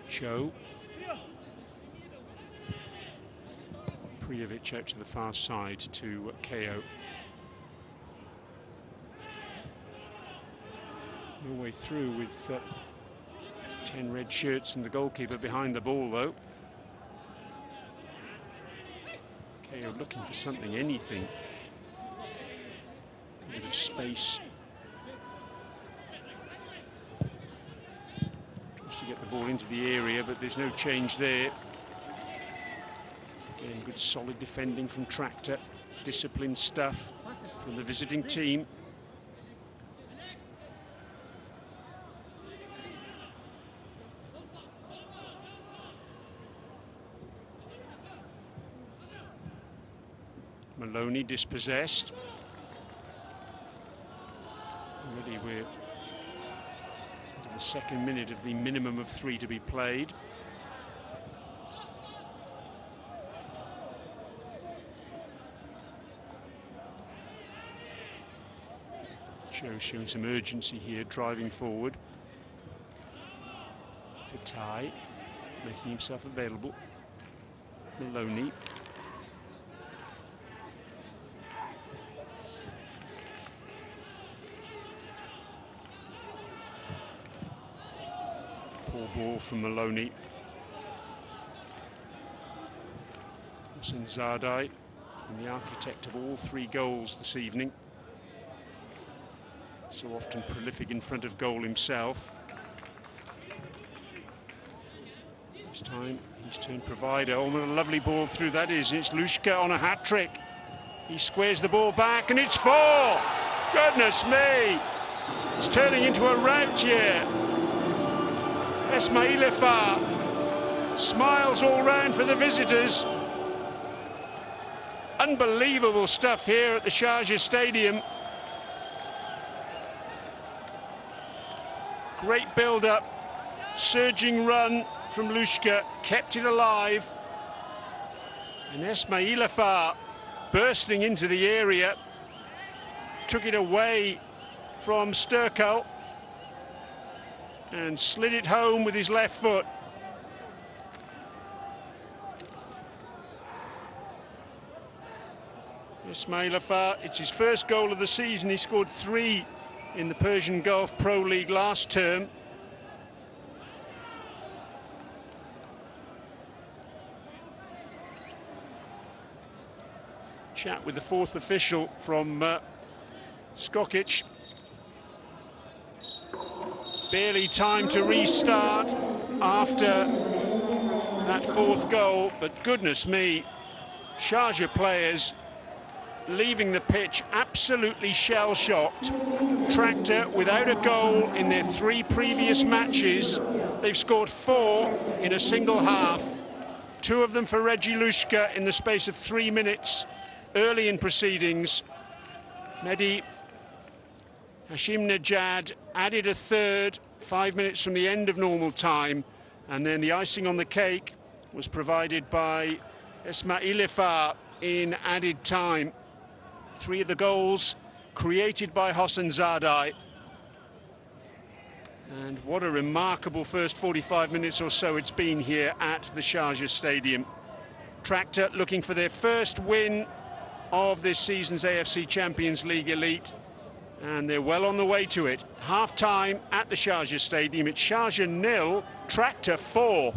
Cho. Prijovic out to the far side to KO. No way through with 10 red shirts and the goalkeeper behind the ball, though. KO looking for something, anything. A bit of space. Tries to get the ball into the area, but there's no change there. Again, good solid defending from Tractor. Disciplined stuff from the visiting team. Maloney dispossessed. Already we're into the second minute of the minimum of 3 to be played. Joe showing some urgency here, driving forward. Fatai making himself available. Maloney. Poor ball from Maloney. Hossein Zardai, and the architect of all 3 goals this evening. So often prolific in front of goal himself. This time he's turned provider. Oh, what a lovely ball through that is. It's Lushka on a hat-trick. He squares the ball back and it's 4! Goodness me! It's turning into a rout here. Esmailifar. Smiles all round for the visitors. Unbelievable stuff here at the Sharjah Stadium. Great build-up, surging run from Lushka, kept it alive. And Esmailifar bursting into the area, took it away from Sturkel and slid it home with his left foot. Esmailifar, it's his first goal of the season. He scored 3 in the Persian Gulf Pro League last term. Chat with the 4th official from Skokic. Barely time to restart after that 4th goal, but goodness me, Sharjah players leaving the pitch absolutely shell-shocked. Tractor without a goal in their 3 previous matches. They've scored 4 in a single half. 2 of them for Reggie Lushka in the space of 3 minutes early in proceedings. Mehdi Hashim Nejad added a 3rd 5 minutes from the end of normal time, and then the icing on the cake was provided by Esmailifar in added time. 3 of the goals created by Hossein Zardai. And what a remarkable first 45 minutes or so it's been here at the Sharjah Stadium. Tractor looking for their first win of this season's AFC Champions League Elite, and they're well on the way to it. Half-time at the Sharjah Stadium. It's Sharjah 0, Tractor 4.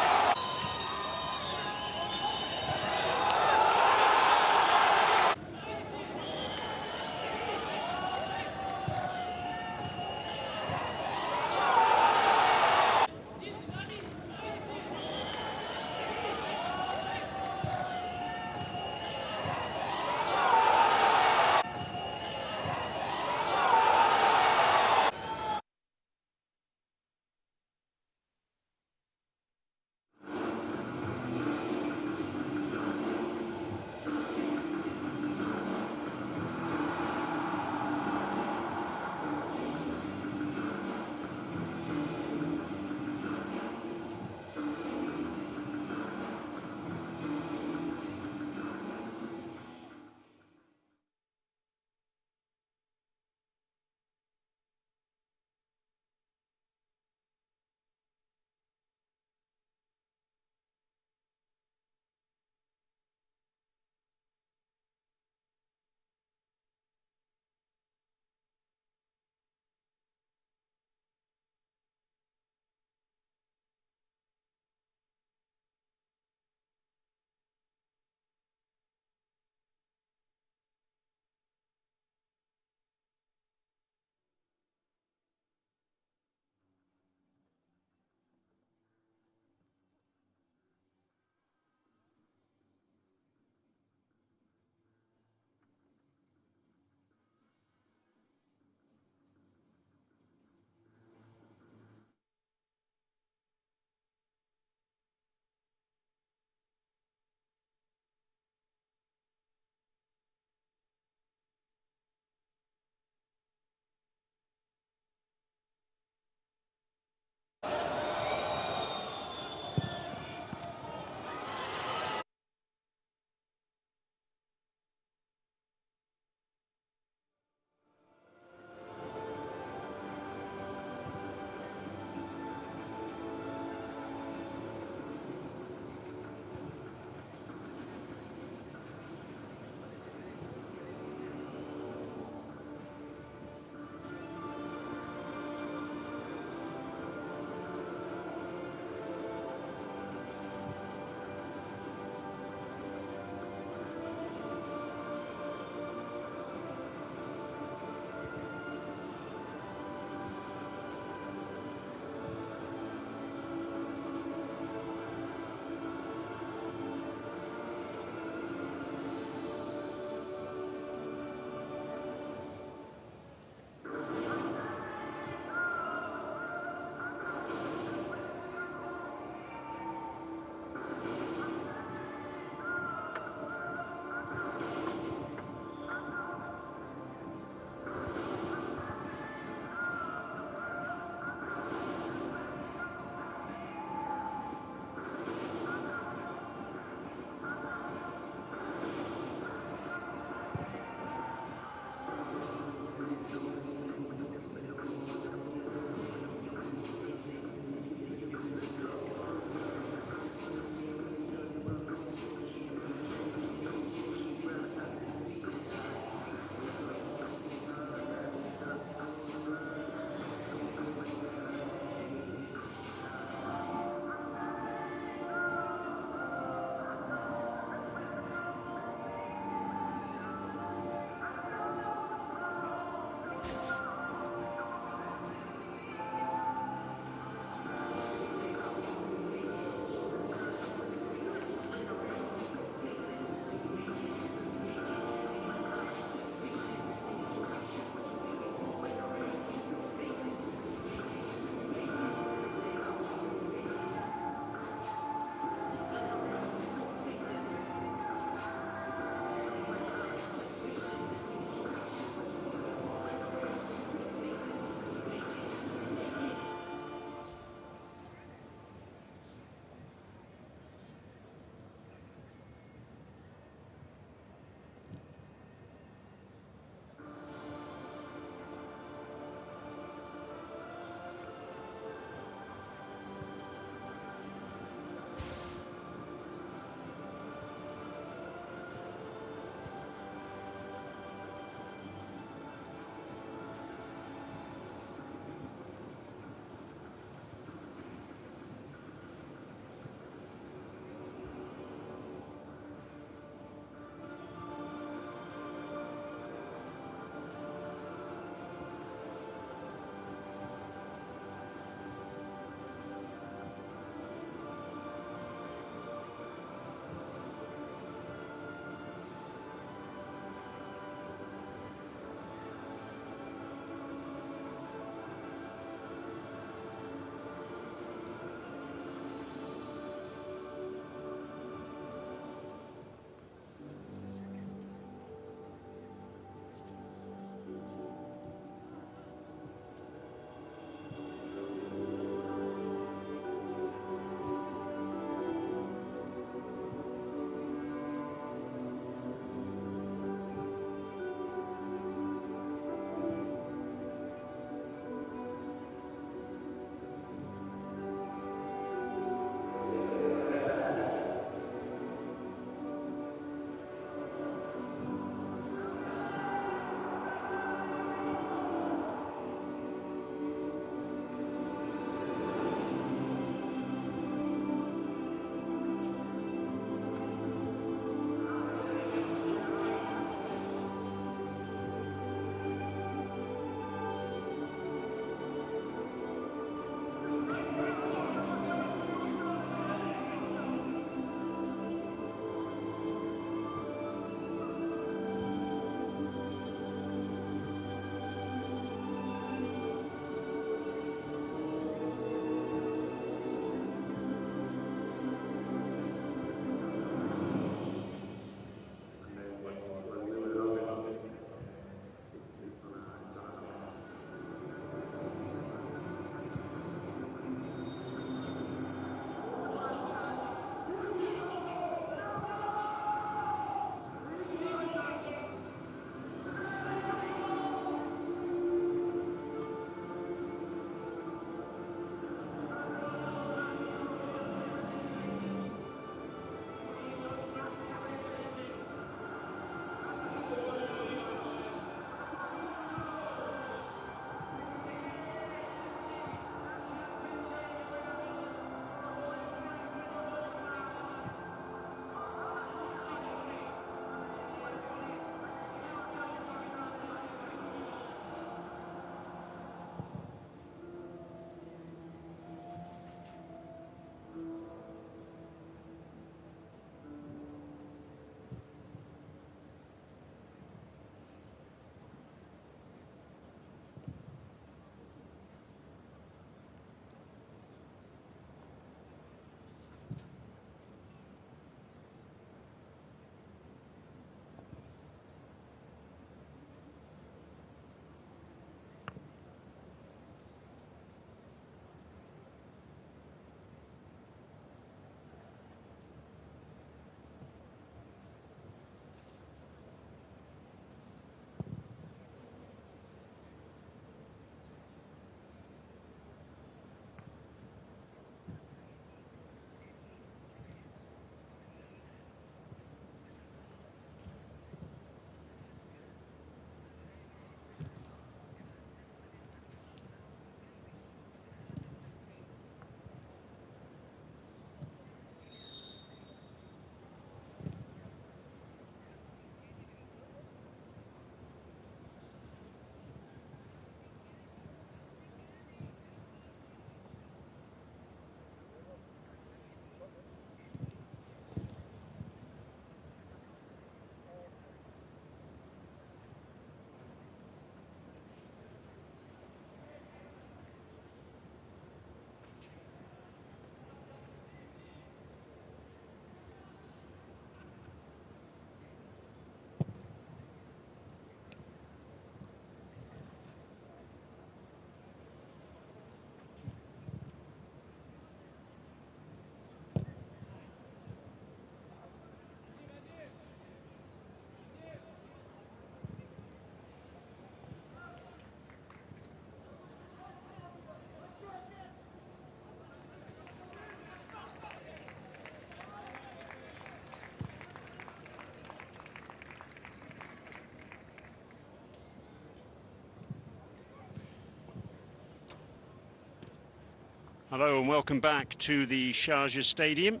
Hello and welcome back to the Sharjah Stadium,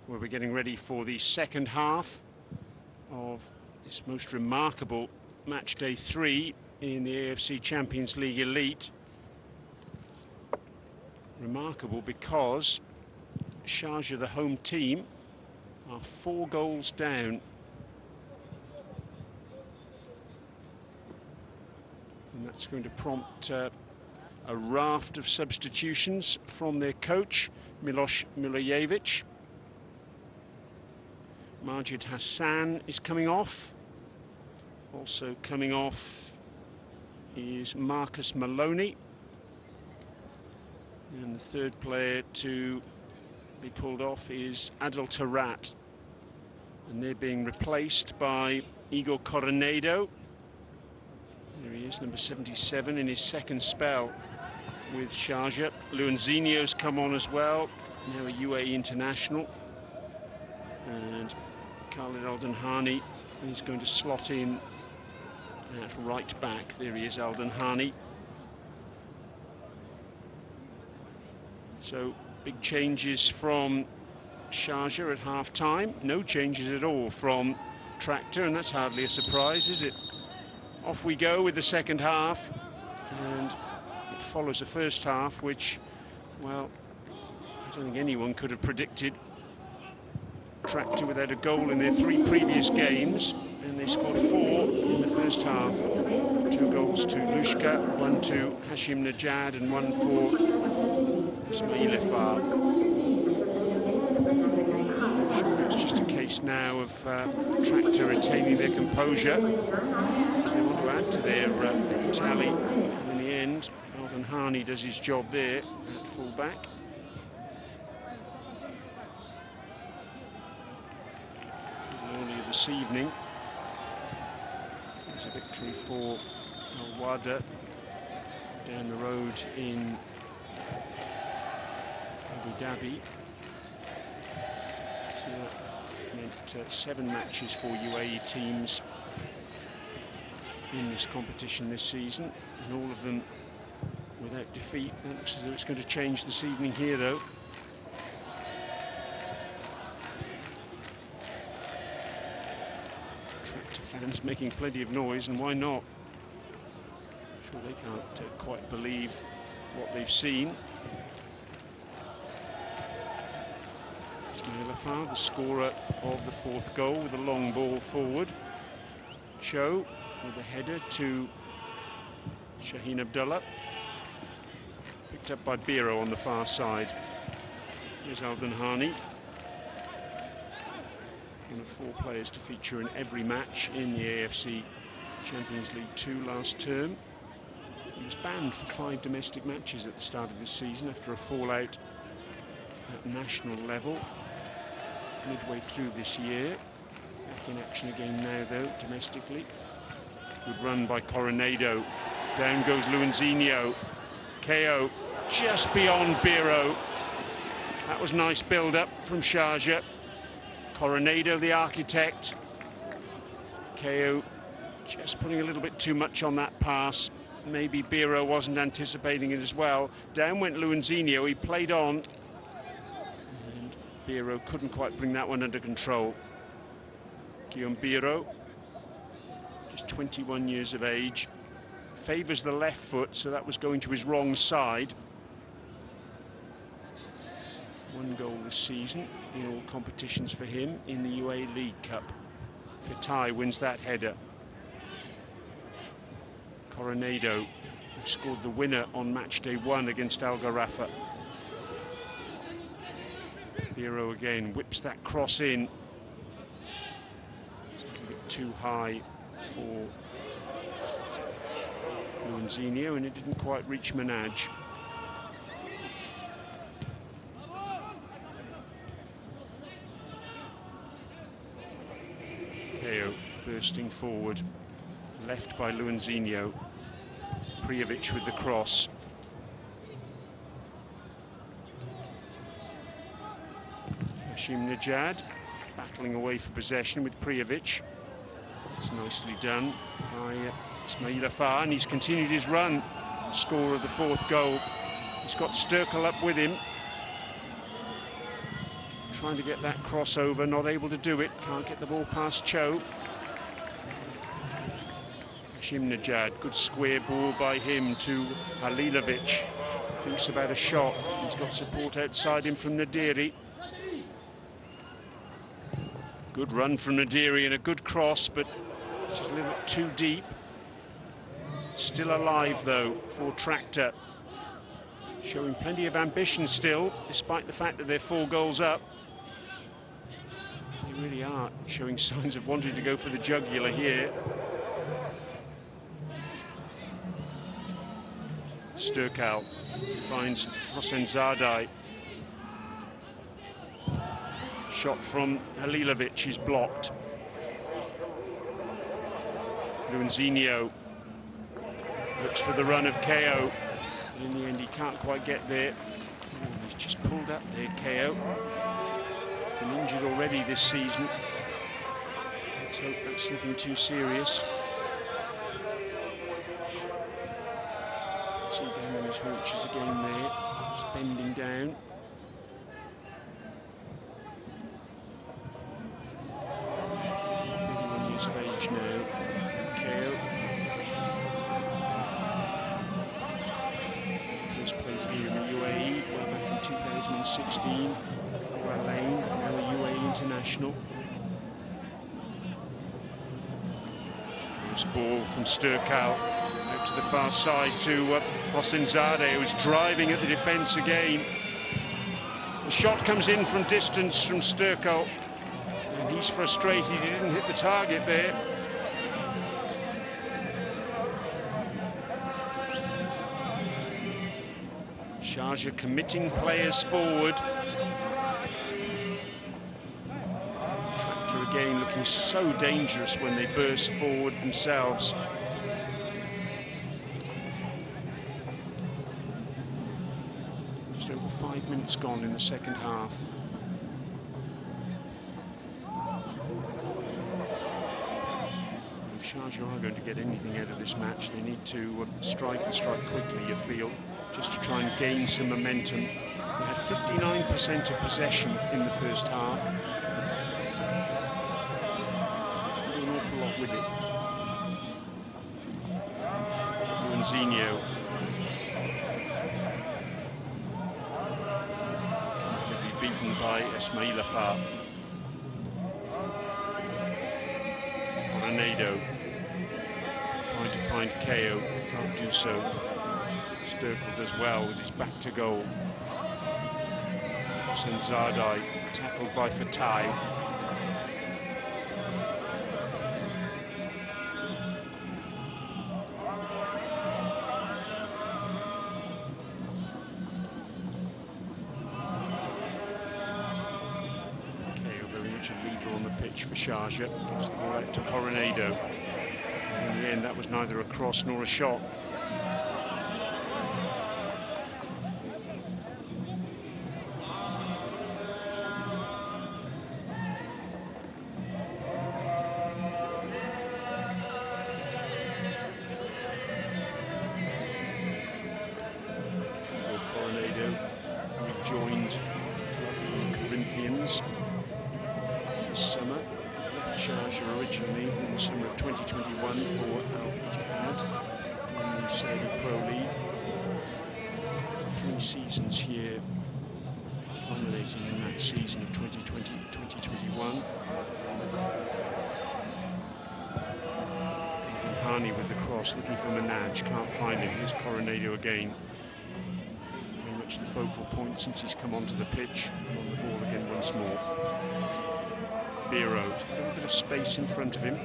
where we're getting ready for the second half of this most remarkable match day 3 in the AFC Champions League Elite. Remarkable because Sharjah, the home team, are 4 goals down. And that's going to prompt a raft of substitutions from their coach, Miloš Milojevic. Majid Hassan is coming off. Also coming off is Marcus Maloney. And the third player to be pulled off is Adel Tarat. And they're being replaced by Igor Coronado. There he is, number 77 in his second spell with Sharjah. Luanzinho's come on as well, now a UAE international. And Khalid Al-Danhani is going to slot in at right back. There he is, Al-Danhani. So big changes from Sharjah at half-time. No changes at all from Tractor, and that's hardly a surprise, is it? Off we go with the second half, and it follows the first half, which, well, I don't think anyone could have predicted. Tractor without a goal in their 3 previous games, and they scored 4 in the first half. 2 goals to Lushka, 1 to Hashim Najad, and 1 for Ismail Efar. It's just a case now of Tractor retaining their composure. They want to add to their tally, and in the end, Al-Danhani does his job there at full-back. Earlier this evening, it was a victory for Al-Wada down the road in Abu Dhabi. So that meant 7 matches for UAE teams in this competition this season, and all of them without defeat. That looks as though it's going to change this evening here, though. Tractor fans making plenty of noise, and why not? I'm sure they can't quite believe what they've seen. Ismail Efar, the scorer of the 4th goal, with a long ball forward. Cho with a header to Shaheen Abdullah. Picked up by Biro on the far side. Here's Al-Danhani. One of 4 players to feature in every match in the AFC Champions League 2 last term. He was banned for 5 domestic matches at the start of this season after a fallout at national level midway through this year. Back in action again now, though, domestically. Good run by Coronado. Down goes Luanzinho. KO just beyond Biro. That was nice build-up from Sharjah. Coronado, the architect. KO just putting a little bit too much on that pass. Maybe Biro wasn't anticipating it as well. Down went Luanzinho. He played on, and Biro couldn't quite bring that one under control. Guillaume Biro, just 21 years of age, favours the left foot, so that was going to his wrong side. 1 goal this season in all competitions for him in the UAE League Cup. Fatai wins that header. Coronado, who scored the winner on match day 1 against Al Gharafa. Biro again whips that cross in. It's a little bit too high for Luanzinho, and it didn't quite reach Manaj. KO bursting forward, left by Luanzinho. Prijovic with the cross. Hashim Najad battling away for possession with Prijovic. It's nicely done by Ismail Efar, and he's continued his run. Scorer of the 4th goal. He's got Sturkel up with him. trying to get that crossover, not able to do it. Can't get the ball past Cho. Najad, good square ball by him to Halilovic. Thinks about a shot. He's got support outside him from Nadiri. Good run from Nadiri and a good cross, but it's just a little bit too deep. Still alive though for Tractor. Showing plenty of ambition still, despite the fact that they're 4 goals up. They really are showing signs of wanting to go for the jugular here. Sturkal finds Hossein Zardai. Shot from Halilovic is blocked. Luanzinho looks for the run of KO. In the end, he can't quite get there. Oh, he's just pulled up there, KO. He's been injured already this season. Let's hope that's nothing too serious. See down on his haunches again there. Just bending down. Of age now. KO. First played here in the UAE way back in 2016 for Al Ain, now a UAE international. This ball from Sturkal out to the far side to Hossein Zardai, who's driving at the defence again. The shot comes in from distance from Sturkal. He's frustrated, he didn't hit the target there. Sharjah committing players forward. Tractor again looking so dangerous when they burst forward themselves. Just over 5 minutes gone in the second half. Sharjah are going to get anything out of this match. They need to strike and strike quickly, you'd feel, just to try and gain some momentum. They had 59% of possession in the first half. They did an awful lot with it. Luanzinho. Comfortably beaten by Ismail Afar. Coronado. Trying to find KO, can't do so. Sturkal does well with his back to goal. Hossein Zardai tackled by Fatai. KO very much a leader on the pitch for Sharjah. Gives the ball out to Coronado. In the end, that was neither a cross nor a shot. Coronado rejoined the club from Corinthians this summer. Left Sharjah originally in the summer of 2021 for Al Ittihad in the Saudi Pro League. 3 seasons here, culminating in that season of 2020-2021. Hani with the cross, looking for Manaj, can't find him. Here's Coronado again. Very much the focal point since he's come onto the pitch. On the ball again once more. Biro, a little bit of space in front of him.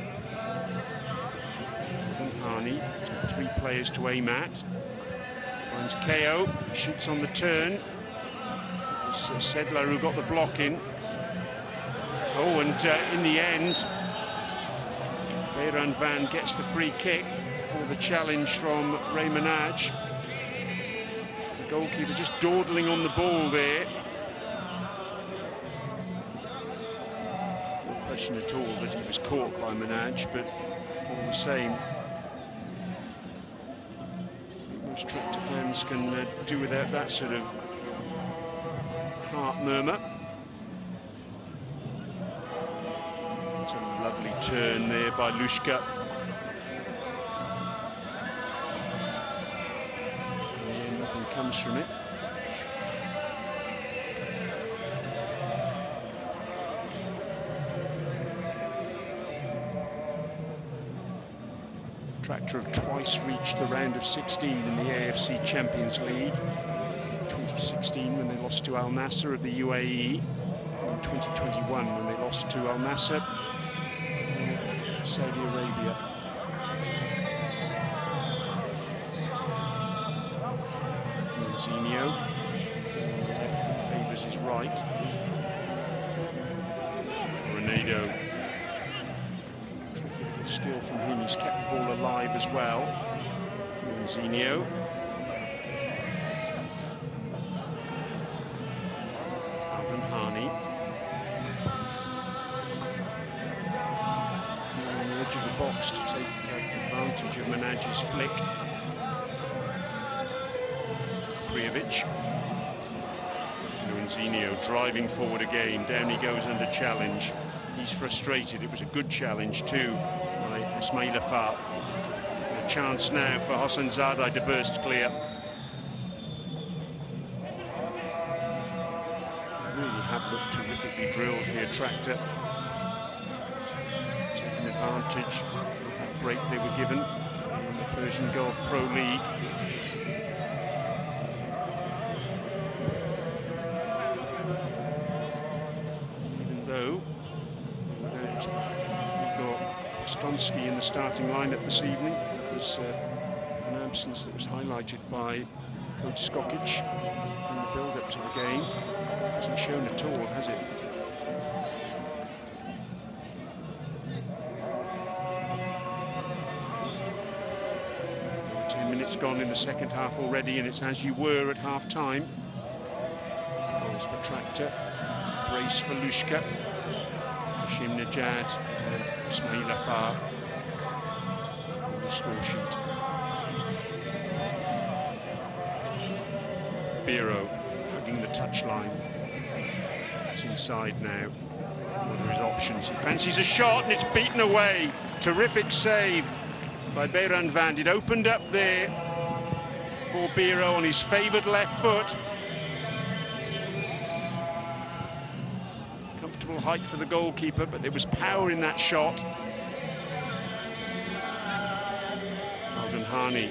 Hani, he's got 3 players to aim at. Finds KO, shoots on the turn. It was Sedler who got the block in. Oh, and in the end, Beiran Van gets the free kick for the challenge from Ray Manaj. The goalkeeper just dawdling on the ball there. No question at all that he was caught by Manaj, but all the same, most Tractor fans can do without that sort of heart murmur. Lovely turn there by Lushka. Yeah, nothing comes from it. Tractor have twice reached the round of 16 in the AFC Champions League. 2016 when they lost to Al Nassr of the UAE. In 2021 when they lost to Al Nassr, Saudi Arabia. Mouzinho, left that favours his right. Ronaldo. Tricky little skill from him, he's kept the ball alive as well. Mouzinho. On the edge of the box to take advantage of Manaj's flick. Prijovic. Mouzinho driving forward again. Down he goes under challenge. He's frustrated. It was a good challenge too by Ismail Afar. A chance now for Hossein Zardai to burst clear. Really have looked terrifically drilled here, Tractor. Taking advantage of that break they were given in the Persian Gulf Pro League. Even though without Igor Stonsky in the starting lineup this evening, it was an absence that was highlighted by Coach Skokic in the build-up to the game. Hasn't shown at all, has it? Minutes gone in the second half already, and it's as you were at half-time. Goals for Tractor, brace for Lushka, Hashim Najad and Ismail Afar on the score sheet. Biro hugging the touchline. It's inside now. What are his options? He fancies a shot and it's beaten away. Terrific save by Beiran Vand. It opened up there for Biro on his favoured left foot. Comfortable height for the goalkeeper, but there was power in that shot. Alden Hani.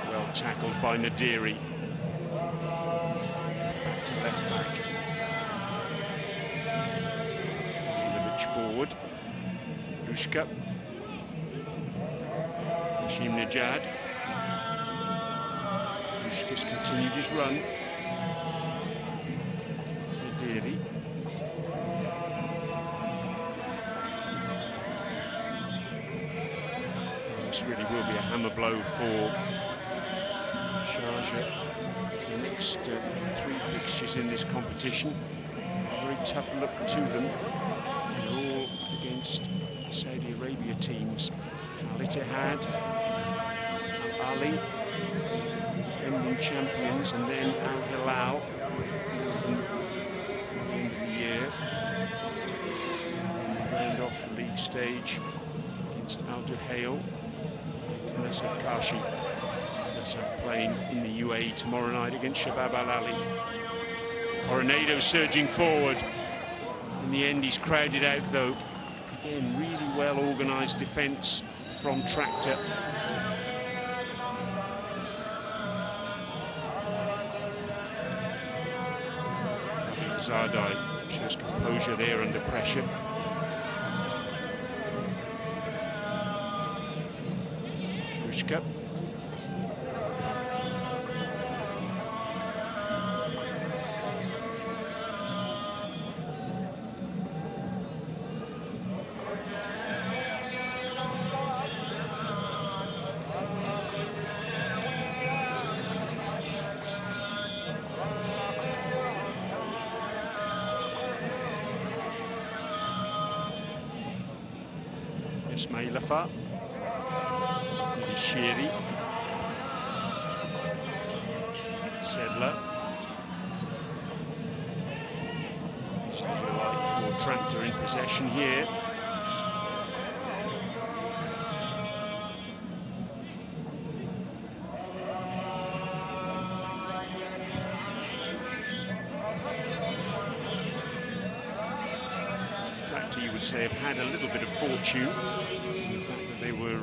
Well tackled by Nadiri. Back to left back. Ilovic forward. Lushka. Hashim Najad. Lushka's continued his run. Nadiri. This really will be a hammer blow for Sharjah. It's the next 3 fixtures in this competition. A very tough look to them. They're all against Saudi Arabia teams. Al Ittihad, Al Ali, the defending champions, and then Al Hilal from the end of the year. And round off the league stage against Al Duhail and Nassaf Kashi. Nassaf playing in the UAE tomorrow night against Shabab Al Ali. Coronado surging forward. In the end, he's crowded out though. Again, really well organised defence from Tractor. Zardai shows composure there under pressure. Lushka. Ismail Afar, Shiri, Sedler, Sharjah like for Tractor in possession here. Tractor, you would say, have had a little bit of fortune in the fact that they were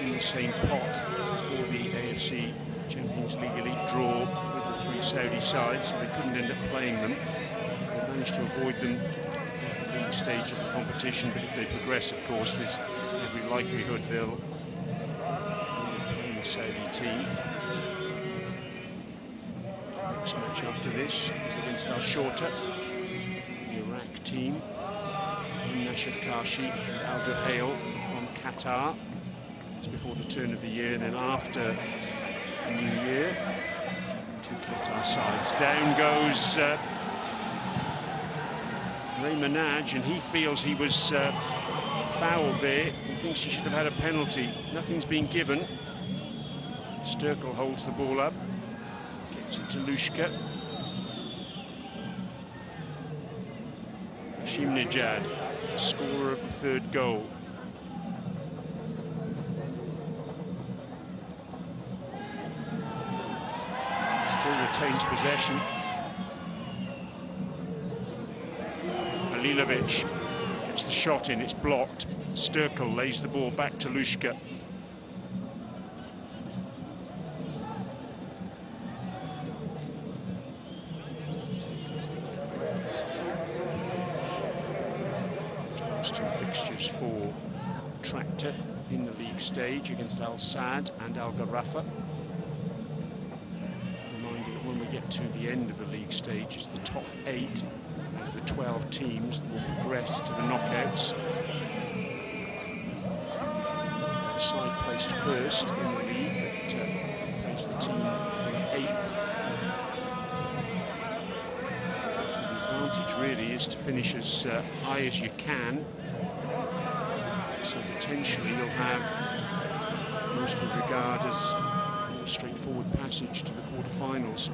in the same pot for the AFC Champions League Elite draw with the 3 Saudi sides, so they couldn't end up playing them. They managed to avoid them at the league stage of the competition, but if they progress, of course, there's every likelihood they'll play the Saudi team. Next match after this is against Sharjah, the Iraq team, Nashif Kashi and Al Duhail from Qatar. It's before the turn of the year, and then after New Year, 2 Qatar sides. Down goes Ray Manaj, and he feels he was fouled there. He thinks he should have had a penalty. Nothing's been given. Sturkel holds the ball up, gets it to Lushka. Hashim Nejad, scorer of the 3rd goal. Still retains possession. Halilovic gets the shot in, it's blocked. Sturkel lays the ball back to Lushka. Last 2 fixtures for Tractor in the league stage against Al Saad and Al Gharafa. When we get to the end of the league stage, it's the top 8 out of the 12 teams that will progress to the knockouts. The side placed first in the league that plays the team in 8th. So the advantage really is to finish as high as you can. So potentially you'll have most would regard as a straightforward passage to the quarterfinals,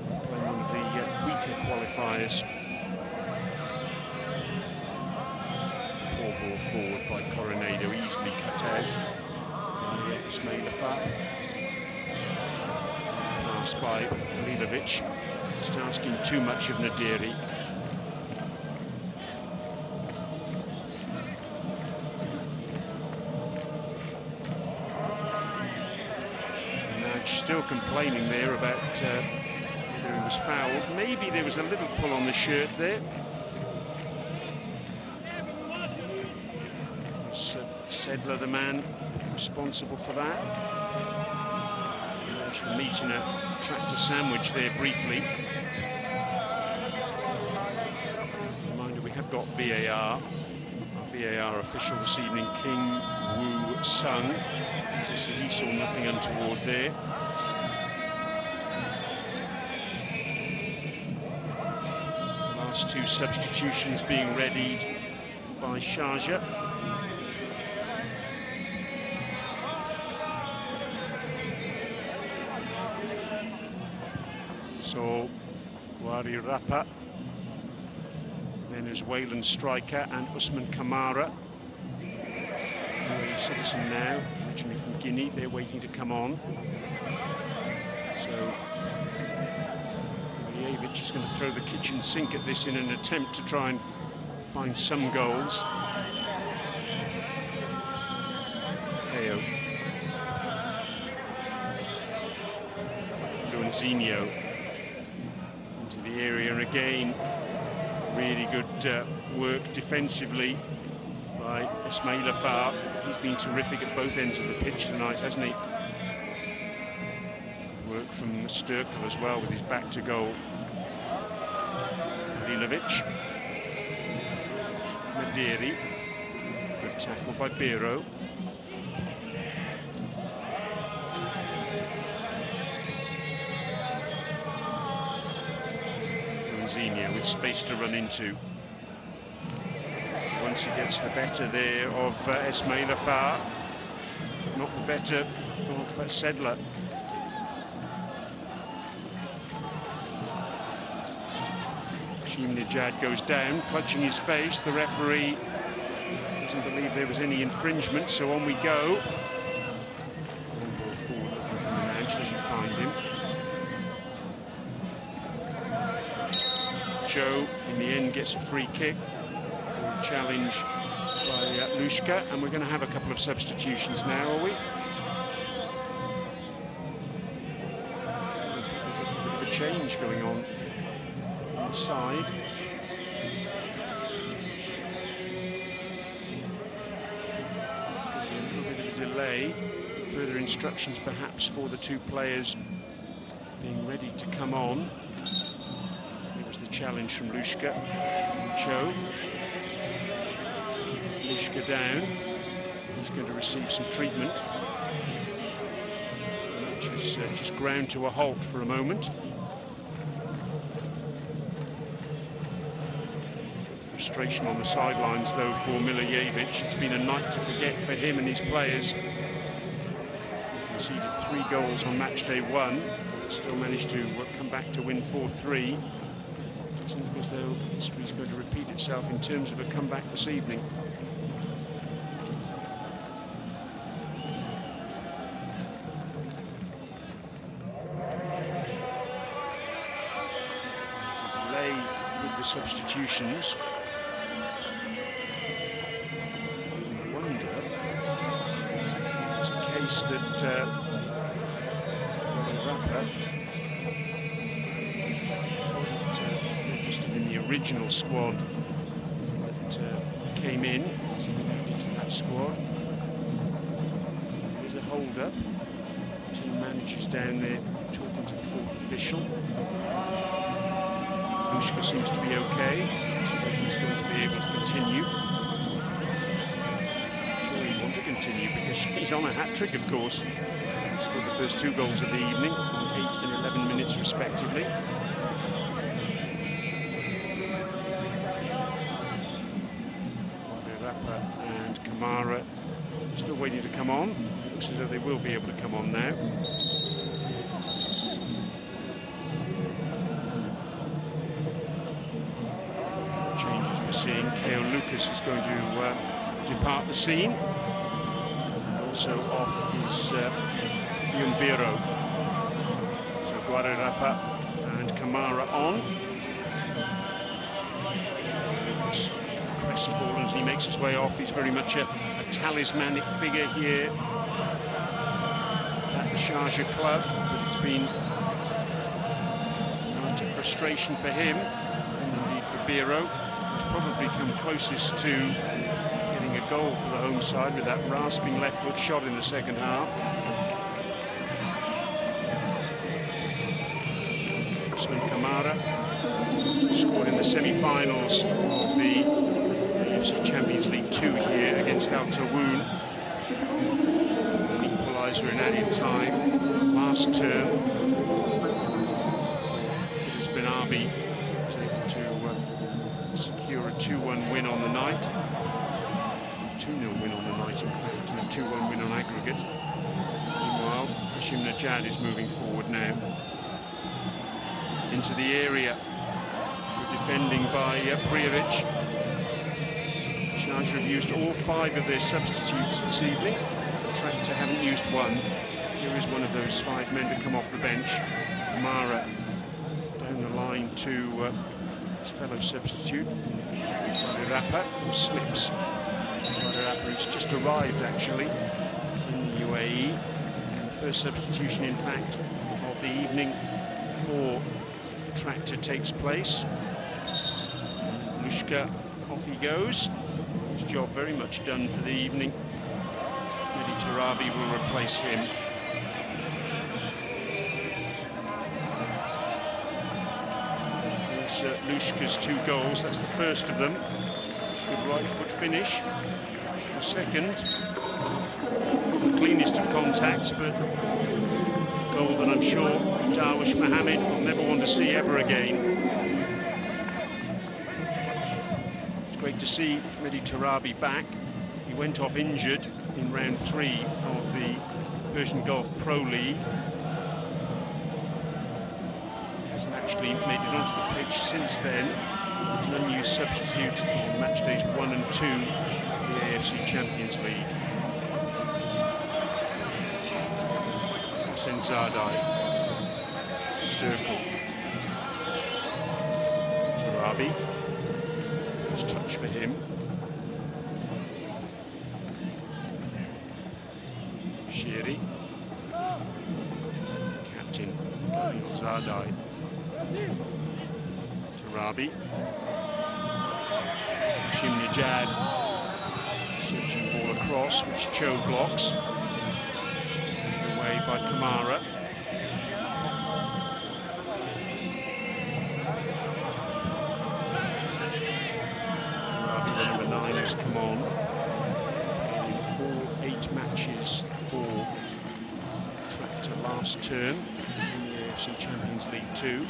playing one of the weaker qualifiers. Poor ball forward by Coronado, easily cut out by Ismail Afar. Pass by Halilovic, just asking too much of Nadiri. Still complaining there about whether he was fouled. Maybe there was a little pull on the shirt there. Was Sedler the man responsible for that? Actually meeting a Tractor sandwich there briefly. Reminder, we have got VAR. Our VAR official this evening, King Woo Sung. So he saw nothing untoward there. Last 2 substitutions being readied by Sharjah. So Wari Rapa, Venezuelan striker, and Usman Kamara, a citizen now, originally from Guinea. They're waiting to come on. So Ilijevic is going to throw the kitchen sink at this in an attempt to try and find some goals. Heo. Luanzinho into the area again. Really good work defensively by Ismail Afar. He's been terrific at both ends of the pitch tonight, hasn't he? Work from Sturkel as well with his back to goal. Halilovic. Nadiri. Good tackle by Biro. Luanzinho with space to run into. Once he gets the better there of Ismail Afar, not the better of Sedler. Najad goes down, clutching his face. The referee doesn't believe there was any infringement, so on we go. One ball forward looking for Minaj, doesn't find him. Joe, in the end, gets a free kick for a challenge by Lushka, and we're going to have a couple of substitutions now, are we? There's a bit of a change going on the side. A little bit of a delay. Further instructions perhaps for the two players being ready to come on. It was the challenge from Lushka. Cho. Lushka down. He's going to receive some treatment. Which is just ground to a halt for a moment. Frustration on the sidelines, though, for Milijevic. It's been a night to forget for him and his players. Conceded 3 goals on match day 1, but still managed to come back to win 4-3. Doesn't look as though history is going to repeat itself in terms of a comeback this evening. There's a delay with the substitutions. That Rapper wasn't registered in the original squad that came in, so into that squad. There's a hold-up. Team managers down there talking to the 4th official. Lushka seems to be okay. Seems like he's going to be able to continue. Continue because he's on a hat-trick, of course. He scored the first 2 goals of the evening, 8 and 11 minutes respectively. Rapper and Kamara still waiting to come on. Looks as though they will be able to come on now. Changes we're seeing. Keo Lucas is going to depart the scene. Also off is Yumbiro. So Guararapa and Kamara on. Lucas crestfallen as he makes his way off. He's very much a talismanic figure here at the Sharjah club, but it's been a night of frustration for him, and indeed for Biro, who's probably come closest to a goal for the home side with that rasping left foot shot in the second half. Usman Kamara scored in the semi-finals of the AFC Champions League 2 here against Al Tawoun. An equaliser in added time last term for his Benabi to secure a 2-1 win on the night. 2-0 win on the night, in fact, and a 2-1 win on aggregate. Meanwhile, Najad is moving forward now into the area. Good defending by Prijovic. Sharjah have used all 5 of their substitutes this evening. Tractor haven't used one. Here is one of those 5 men to come off the bench. Kamara down the line to his fellow substitute, Rapper, who slips. Who's just arrived actually in the UAE, and the first substitution in fact of the evening for Tractor takes place. Lushka, off he goes. His job very much done for the evening. Mehdi Tarabi will replace him. There's Lushka's 2 goals, that's the first of them. Good right foot finish. The second, the cleanest of contacts, but a goal that I'm sure Darwish Mohammed will never want to see ever again. It's great to see Mehdi Tarabi back. He went off injured in round 3 of the Persian Gulf Pro League. Hasn't actually made it onto the pitch since then. He's an unused substitute on match days 1 and 2 in the AFC Champions League. Sharjah, Sturkel, Tarabi, first touch for him. Shiri, captain Sharjah, Tarabi, Najad, searching ball across, which Cho blocks. Away by Kamara. Tarabi, the number 9, has come on. In all 8 matches for Tractor last term in the AFC Champions League 2.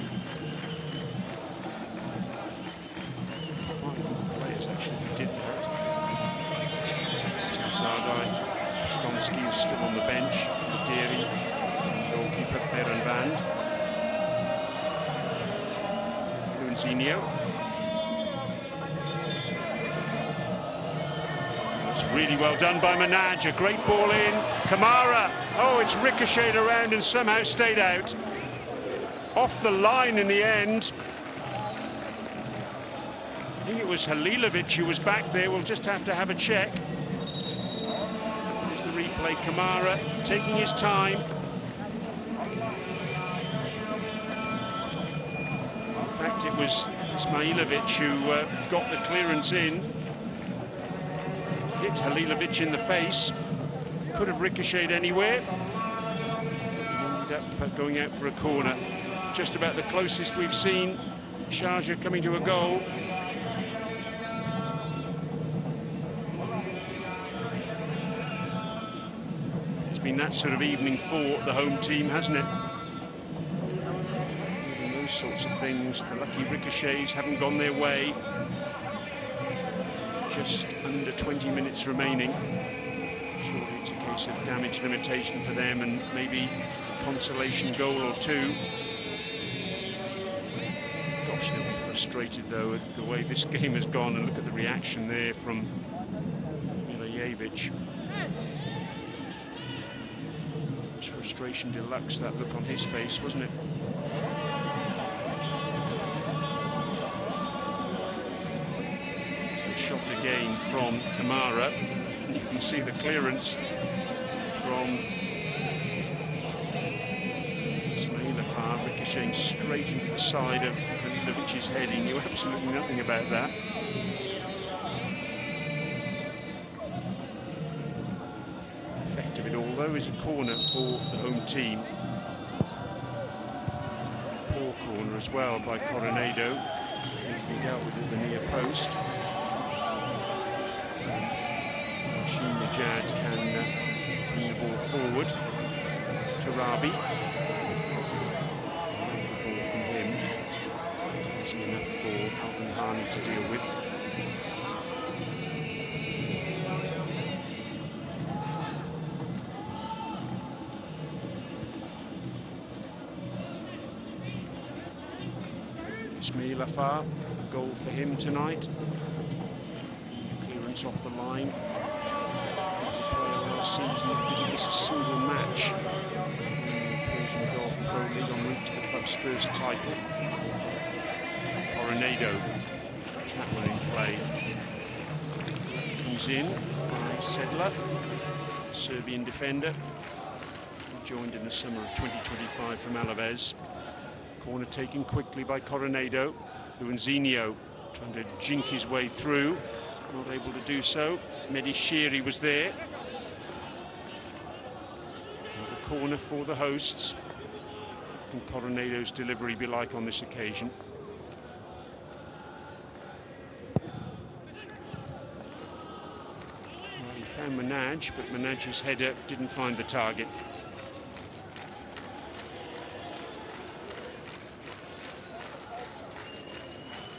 5 players actually did that. Sardai, Stomsky is still on the bench. Deri, goalkeeper Berenvand. Luizinho. That's really well done by Manaj. A great ball in. Kamara. Oh, it's ricocheted around and somehow stayed out. Off the line in the end. I think it was Halilovic who was back there. We'll just have to have a check. There's the replay. Kamara taking his time. In fact, it was Ismailovic who got the clearance in. Hit Halilovic in the face. Could have ricocheted anywhere. He ended up going out for a corner. Just about the closest we've seen Sharjah coming to a goal. It's been that sort of evening for the home team, hasn't it? Even those sorts of things, the lucky ricochets haven't gone their way. Just under 20 minutes remaining. Surely it's a case of damage limitation for them and maybe a consolation goal or two. Gosh, they'll be frustrated though at the way this game has gone, and look at the reaction there from Milijevic. It's frustration deluxe, that look on his face, wasn't it? Shot again from Kamara. You can see the clearance from Ismailafar ricocheting straight into the side of Halilovic's head. He knew absolutely nothing about that. The effect of it all, though, is a corner for the home team. Poor corner as well by Coronado. He dealt with it at the near post. Najad can bring the ball forward. Tarabi. The ball from him. Easy enough for Alvin Harney to deal with. Ismailafar, a goal for him tonight. Clearance off the line. Season didn't miss a single match in the Persian Gulf Pro League en route to the club's first title. Coronado gets that one in play. Comes in by Sedler, Serbian defender, joined in the summer of 2025 from Alaves. Corner taken quickly by Coronado. Luizinho trying to jink his way through, not able to do so. Mehdi Shiri was there. Corner for the hosts. What can Coronado's delivery be like on this occasion? Well, he found Manaj, but Manaj's header didn't find the target.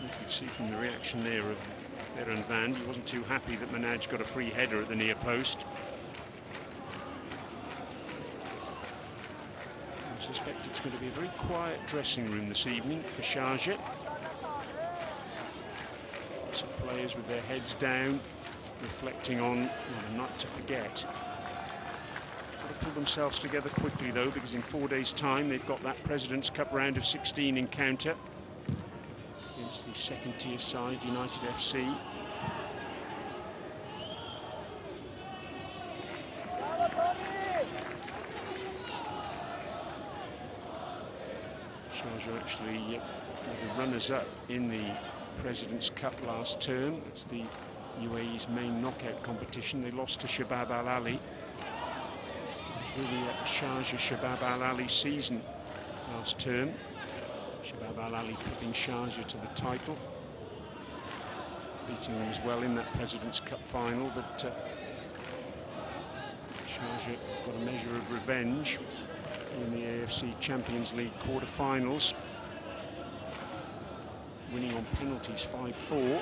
You could see from the reaction there of Berenvand, he wasn't too happy that Manaj got a free header at the near post. I suspect it's going to be a very quiet dressing room this evening for Sharjah. Lots of players with their heads down, reflecting on what a night to forget. Got to pull themselves together quickly though, because in 4 days' time they've got that President's Cup round of 16 encounter against the second-tier side, United FC. Sharjah actually were the runners-up in the President's Cup last term. It's the UAE's main knockout competition. They lost to Shabab Al Ali. It was really a Sharjah Shabab Al Ali season last term. Shabab Al Ali picking Sharjah to the title, beating them as well in that President's Cup final, but Sharjah got a measure of revenge in the AFC Champions League quarter-finals, winning on penalties 5-4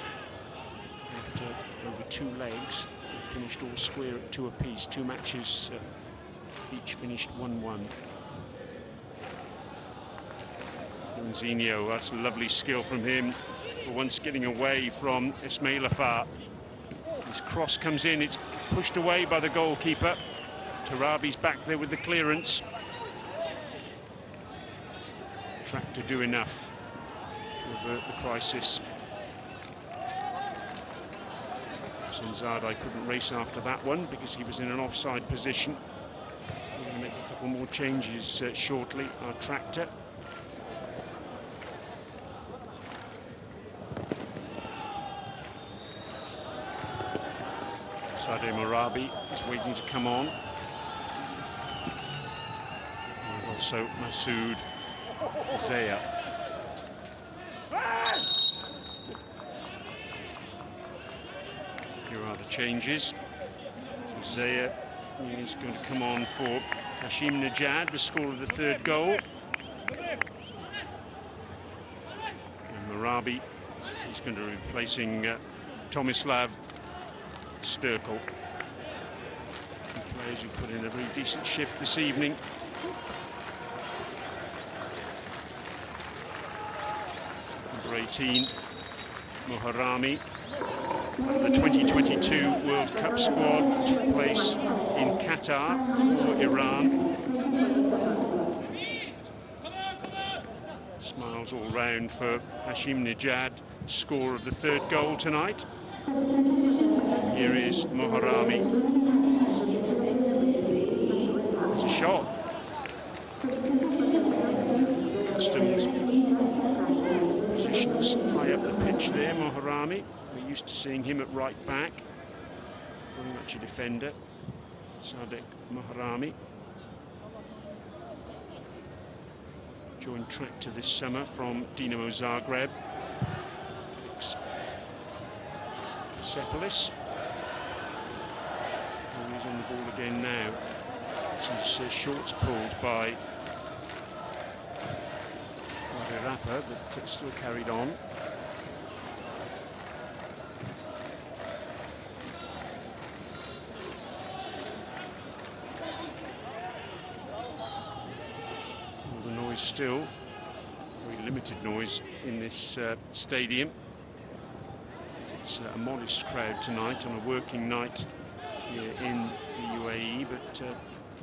after over 2 legs. They finished all square at 2 apiece. 2 matches each finished 1-1. Zinho, that's a lovely skill from him for once getting away from Ismail Afar. His cross comes in, it's pushed away by the goalkeeper. Tarabi's back there with the clearance. Track to do enough to avert the crisis. Zardai couldn't race after that one because he was in an offside position. We're going to make a couple more changes shortly. Our tractor. Sadeh Morabi is waiting to come on. And also Masoud Zaya. Here are the changes. So Zaya is going to come on for Hashim Najad, the scorer of the 3rd goal. And Morabi is going to be replacing Tomislav Sturkel. Players who put in a very decent shift this evening. Number 18, Moharami. The 2022 World Cup squad took place in Qatar for Iran. Smiles all round for Hashim Najad, scorer of the 3rd goal tonight. Here is Moharami. It's a shot. Customs positions high up the pitch there, Moharami. We're used to seeing him at right back. Very much a defender. Sadek Moharami. Joined Tractor this summer from Dinamo Zagreb. Sepolis. And he's on the ball again now. This is shorts pulled by Rapper, but still carried on. All the noise still, very limited noise in this stadium. It's a modest crowd tonight on a working night here in the UAE, but the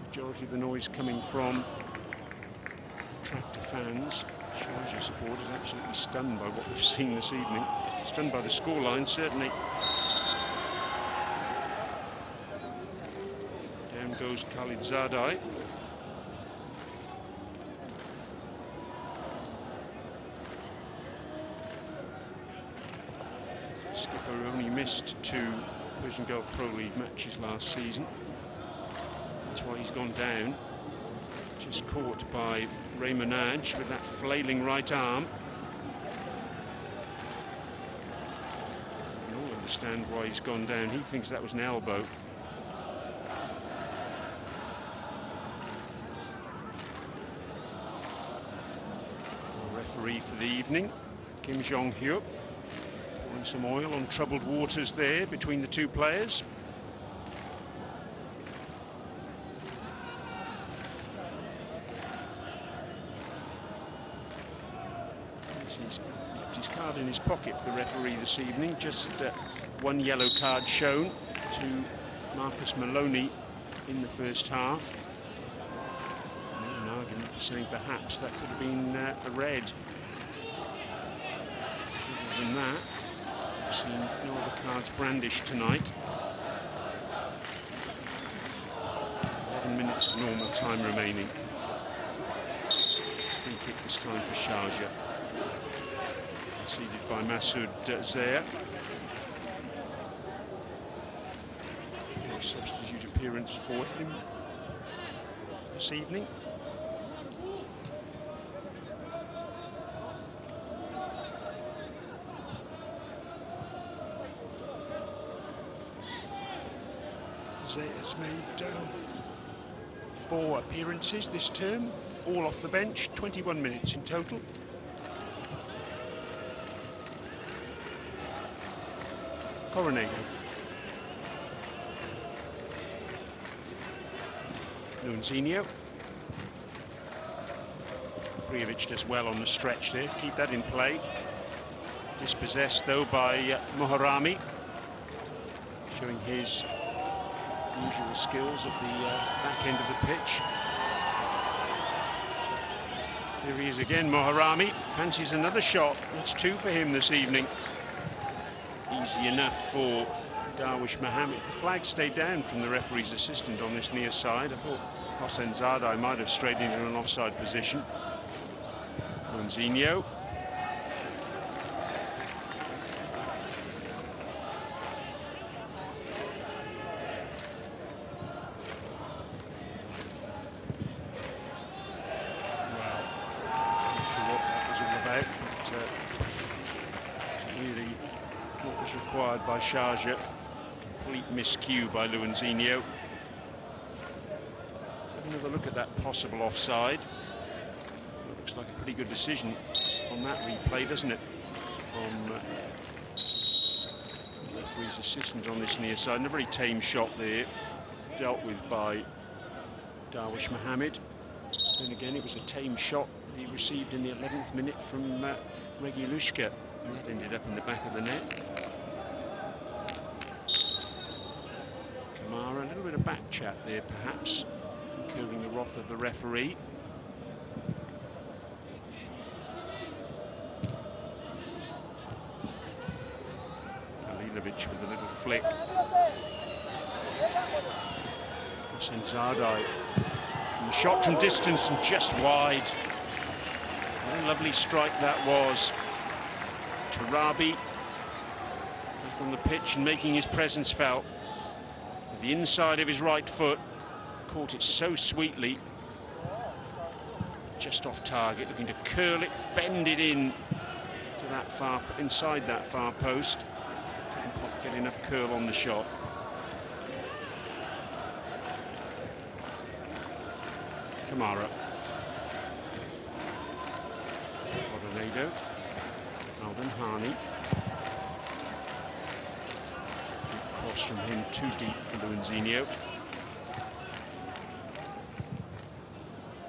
majority of the noise coming from Tractor fans. Sharjah supporters absolutely stunned by what we've seen this evening. Stunned by the scoreline, certainly. Down goes Khalid Zadai. Skipper only missed 2 Persian Gulf Pro League matches last season. That's why he's gone down. Just caught by Ray Manaj with that flailing right arm. We all understand why he's gone down. He thinks that was an elbow. The referee for the evening, Kim Jong-hyuk, pouring some oil on troubled waters there between the 2 players. He's kept his card in his pocket, the referee, this evening. Just one yellow card shown to Marcus Maloney in the first half. An argument for saying perhaps that could have been a red. Other than that, I've seen no other cards brandished tonight. 11 minutes of normal time remaining. Free kick this time for Sharjah. Conceded by Masoud Zaia. A substitute appearance for him this evening. Zaia's made 4 appearances this term, all off the bench, 21 minutes in total. Coronado. Luanzinho. Prijovic does well on the stretch there, keep that in play. Dispossessed though by Moharami, showing his usual skills at the back end of the pitch. Here he is again, Moharami. Fancies another shot. That's 2 for him this evening. Easy enough for Darwish Mohammed. The flag stayed down from the referee's assistant on this near side. I thought Hossein Zadai might have strayed into an offside position. Luanzinho. Required by Sharjah. Complete miscue by Luanzinho. Let's have another look at that possible offside. Looks like a pretty good decision on that replay, doesn't it? From the referee's assistant on this near side. And a very tame shot there, dealt with by Darwish Mohammed. Then again, it was a tame shot he received in the 11th minute from Regi Lushka. And that ended up in the back of the net. A little bit of back chat there, perhaps, incurring the wrath of the referee. Halilovic with a little flick. Hossein Zadai. And the shot from distance and just wide. What a lovely strike that was. Tarabi back on the pitch and making his presence felt. The inside of his right foot, caught it so sweetly, just off target, looking to curl it, bend it in to that far, inside that far post. Couldn't quite get enough curl on the shot. Kamara. Coronado. Alvin Hani. Cross from him, too deep for Luanzinho.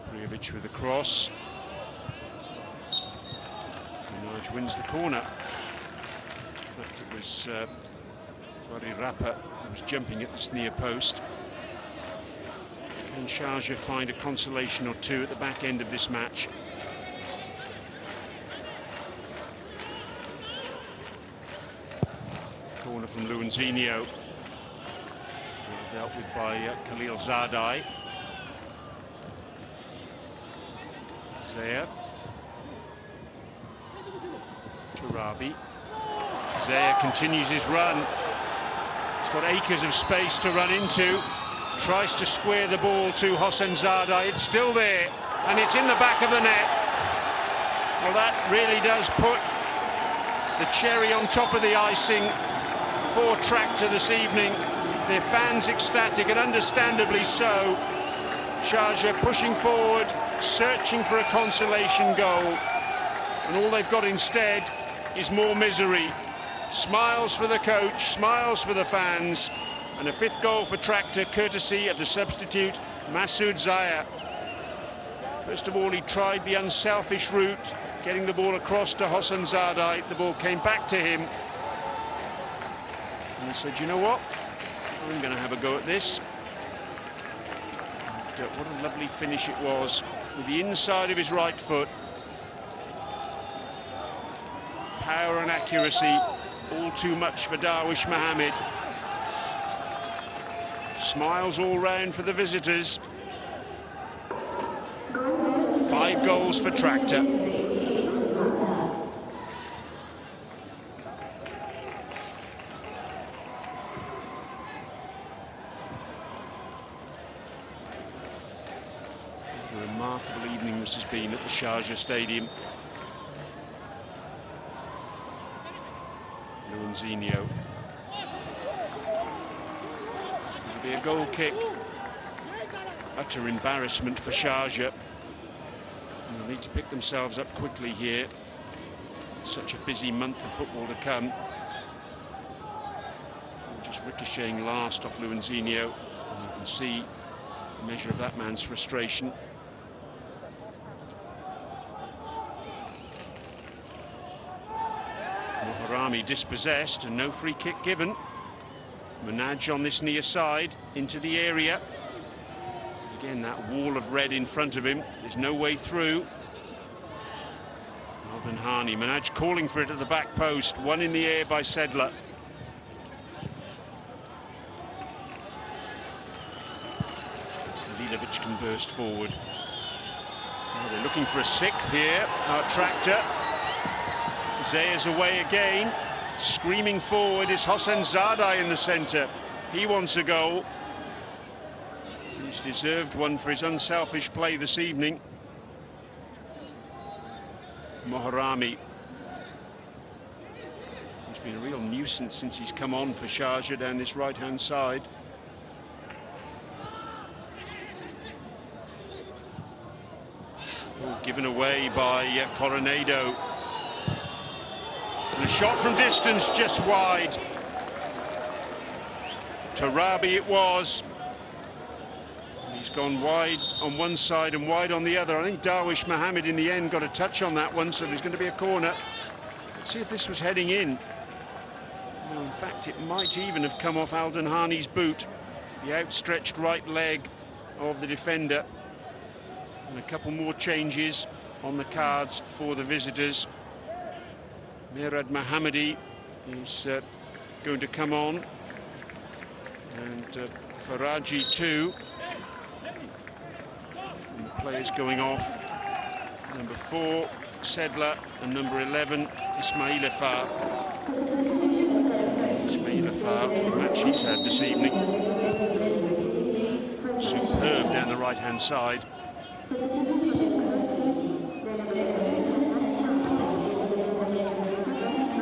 Prijovic with the cross. Minaj wins the corner. In fact, it was Rapa who was jumping at this near post. Can Sharjah find a consolation or two at the back end of this match? Corner from Luanzinho, well dealt with by Khalil Zadai. Zaia. Tarabi. Zaia continues his run. He's got acres of space to run into. Tries to square the ball to Hossein Zadai. It's still there, and it's in the back of the net. Well, that really does put the cherry on top of the icing for Tractor this evening. Their fans ecstatic, and understandably so. Sharjah pushing forward, searching for a consolation goal, and all they've got instead is more misery. Smiles for the coach, smiles for the fans, and a 5th goal for Tractor, courtesy of the substitute Masoud Zaia. First of all, he tried the unselfish route getting the ball across to Hosseinzadeh. The ball came back to him. And he said, you know what? I'm going to have a go at this. And, what a lovely finish it was with the inside of his right foot. Power and accuracy, all too much for Darwish Mohammed. Smiles all round for the visitors. 5 goals for Tractor. A remarkable evening this has been at the Sharjah Stadium. Luanzinho. It'll be a goal kick. Utter embarrassment for Sharjah. They'll need to pick themselves up quickly here. Such a busy month of football to come. Just ricocheting last off Luanzinho. And you can see the measure of that man's frustration. Moharami dispossessed and no free kick given. Manaj on this near side into the area. Again, that wall of red in front of him. There's no way through. Al-Danhani, Manaj calling for it at the back post. One in the air by Sedler. Lilovic can burst forward. Oh, they're looking for a 6th here. Tractor. Zayas away again. Screaming forward is Hosseinzadeh in the centre. He wants a goal. He's deserved one for his unselfish play this evening. Moharami. He's been a real nuisance since he's come on for Sharjah down this right-hand side. Oh, given away by Coronado. And a shot from distance, just wide. Tarabi it was. He's gone wide on one side and wide on the other. I think Darwish Mohammed in the end got a touch on that one, so there's going to be a corner. Let's see if this was heading in. Well, in fact, it might even have come off Al-Danhani's boot. The outstretched right leg of the defender. And a couple more changes on the cards for the visitors. Mirad Mohammadi is going to come on. And Faraji too. And the players going off. Number 4, Sedler, and number 11, Ismail Afar. Ismail Afar, the match he's had this evening. Superb down the right-hand side.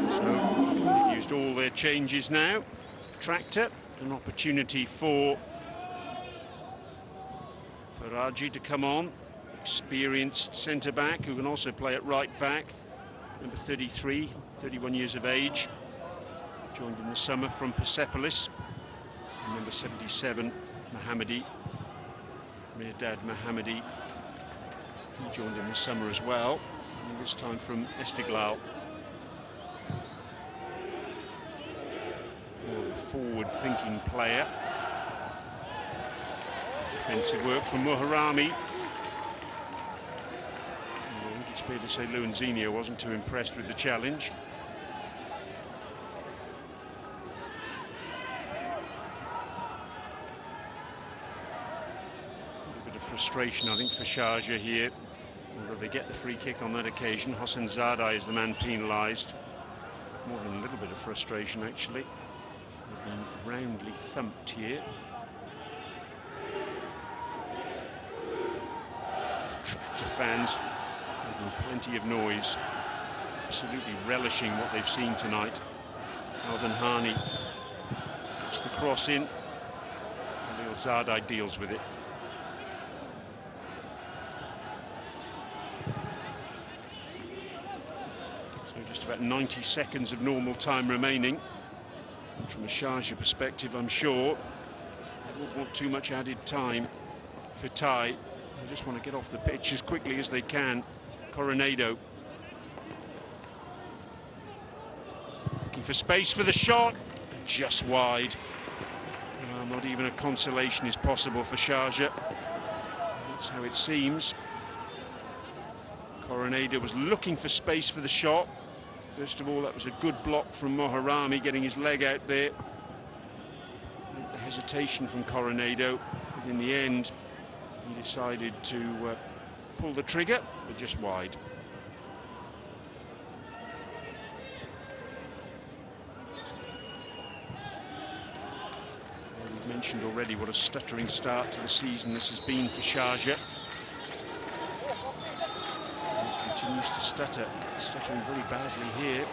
So they've used all their changes now. Tractor, an opportunity for Faraji to come on. Experienced centre-back who can also play at right-back. Number 33, 31 years of age. Joined in the summer from Persepolis. And number 77, Mohammadi. Mirdad Mohammadi. He joined in the summer as well. And this time from Esteghlal. More of a forward-thinking player. Defensive work from Moharami. I think it's fair to say Luanzinho wasn't too impressed with the challenge. A bit of frustration, I think, for Sharjah here. Although they get the free kick on that occasion. Hosseinzadeh is the man penalised. More than a little bit of frustration, actually. They've been roundly thumped here. Tractor fans making plenty of noise, absolutely relishing what they've seen tonight. Al-Danhani gets the cross in. Khalil Zadai deals with it. So just about 90 seconds of normal time remaining. And from a Sharjah perspective, I'm sure they won't want too much added time for Thai. They just want to get off the pitch as quickly as they can. Coronado. for space for the shot, just wide. Not even a consolation is possible for Sharjah. That's how it seems. Coronado was looking for space for the shot. First of all, that was a good block from Moharami, getting his leg out there. The hesitation from Coronado, but in the end, he decided to pull the trigger, but just wide. We've mentioned already what a stuttering start to the season this has been for Sharjah. It continues to stuttering very badly here.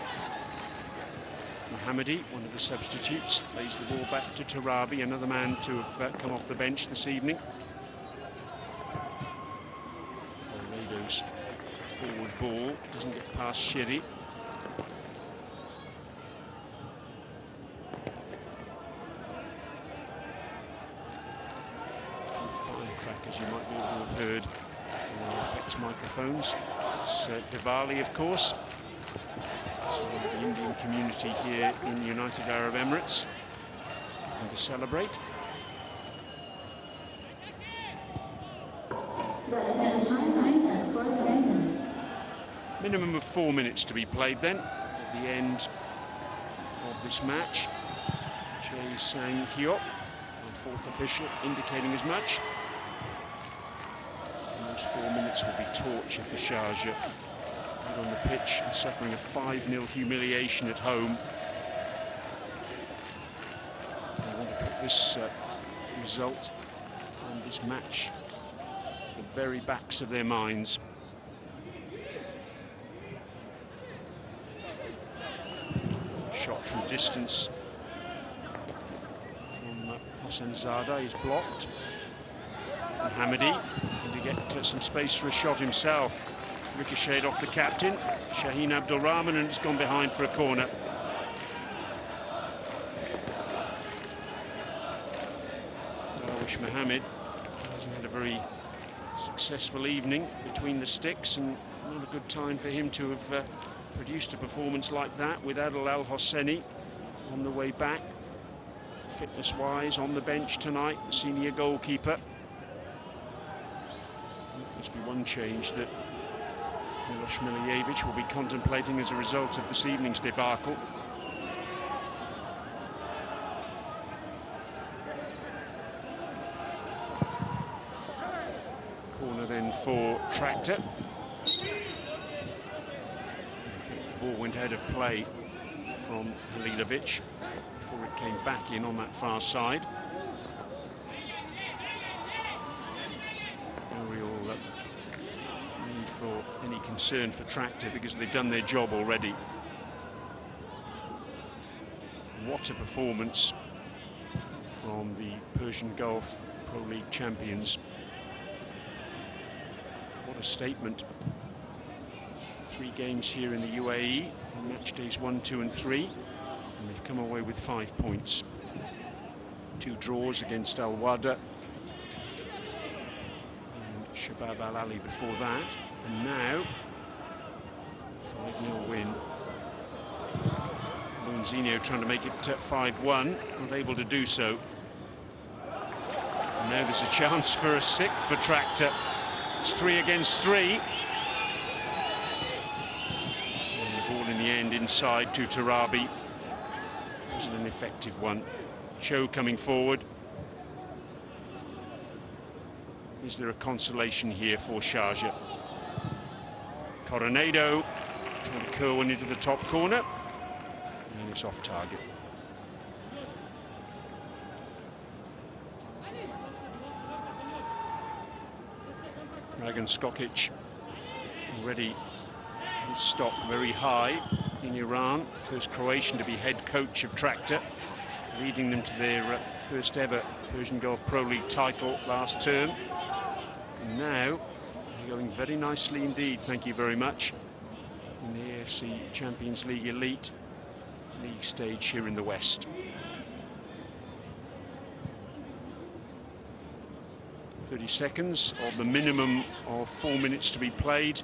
Mohammadi, one of the substitutes, lays the ball back to Tarabi, another man to have come off the bench this evening. Coronado's forward ball doesn't get past Shiri. Firecrackers you might be able to have heard in our effects microphones. It's Diwali, of course. It's one of the Indian community here in the United Arab Emirates, and to celebrate. Minimum of 4 minutes to be played then at the end of this match. Jae Sang Hyok, our fourth official, indicating as much. And those 4 minutes will be torture for Sharjah. On the pitch and suffering a 5-0 humiliation at home. They want to put this result and this match at the very backs of their minds. Shot from distance from Hossein Zada is blocked. Mohammadi going to get some space for a shot himself. Ricocheted off the captain, Shaheen Abdul Rahman, and it's gone behind for a corner. Darwish Mohammed hasn't had a very successful evening between the sticks, and not a good time for him to have produced a performance like that with Adil Al Hosseini on the way back. Fitness-wise, on the bench tonight, the senior goalkeeper. There must be one change that Miloš Milijevic will be contemplating as a result of this evening's debacle. Corner then for Tractor. I think the ball went out of play from Halilovic before it came back in on that far side. For any concern for Tractor, because they've done their job already. What a performance from the Persian Gulf Pro League champions. What a statement. 3 games here in the UAE, match days 1, 2 and 3, and they've come away with 5 points. 2 draws against Al Wada and Shabab Al Ali before that. And now, 5-0 win. Luanzinho trying to make it 5-1, not able to do so. And now there's a chance for a 6th for Tractor. It's 3 against 3. And the ball in the end inside to Tarabi. Wasn't an effective one. Cho coming forward. Is there a consolation here for Sharjah? Coronado trying to curl one into the top corner, and it's off target. Dragan Skokic already his stock very high in Iran, first Croatian to be head coach of Tractor, leading them to their first ever Persian Gulf Pro League title last term. And now going very nicely indeed, thank you very much, in the AFC Champions League Elite league stage here in the West. 30 seconds of the minimum of 4 minutes to be played,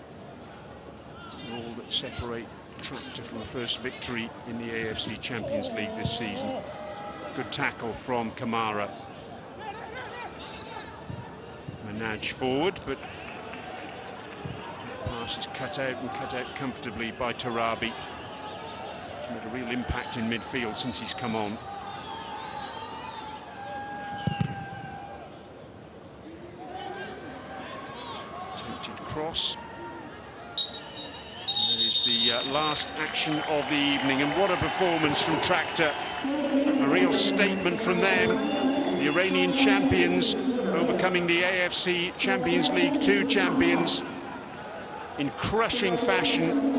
all that separate Tractor for the first victory in the AFC Champions League this season. Good tackle from Kamara. Manaj forward, but the pass is cut out comfortably by Tarabi. He's made a real impact in midfield since he's come on. Attempted cross. That is the last action of the evening, and what a performance from Tractor. A real statement from them, the Iranian champions, overcoming the AFC Champions League 2 champions in crushing fashion.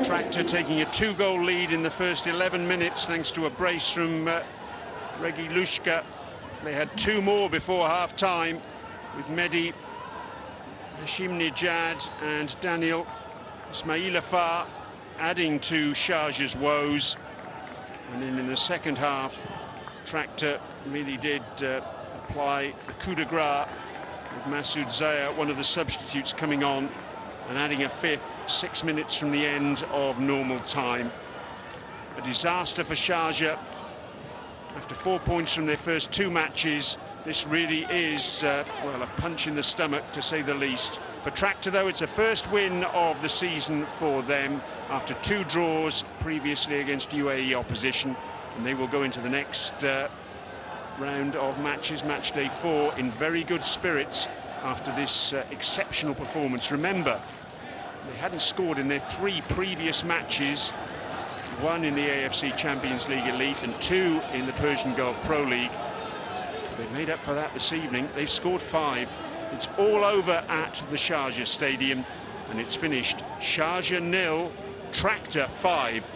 Tractor taking a 2-goal lead in the first 11 minutes thanks to a brace from Regi Lushka. They had 2 more before half-time with Mehdi Hashimnejad and Daniel Ismailafar adding to Sharjah's woes. And then in the second half, Tractor really did apply the coup de grace with Masoud Zaya, one of the substitutes, coming on and adding a 5th 6 minutes from the end of normal time. A disaster for Sharjah. After 4 points from their first 2 matches, this really is, well, a punch in the stomach, to say the least. For Tractor, though, it's a first win of the season for them after 2 draws previously against UAE opposition, and they will go into the next round of matches, match day 4, in very good spirits after this exceptional performance. Remember, they hadn't scored in their 3 previous matches, 1 in the AFC Champions League Elite and 2 in the Persian Gulf Pro League. They've made up for that this evening. They've scored 5. It's all over at the Sharjah Stadium, and it's finished Sharjah 0, Tractor 5.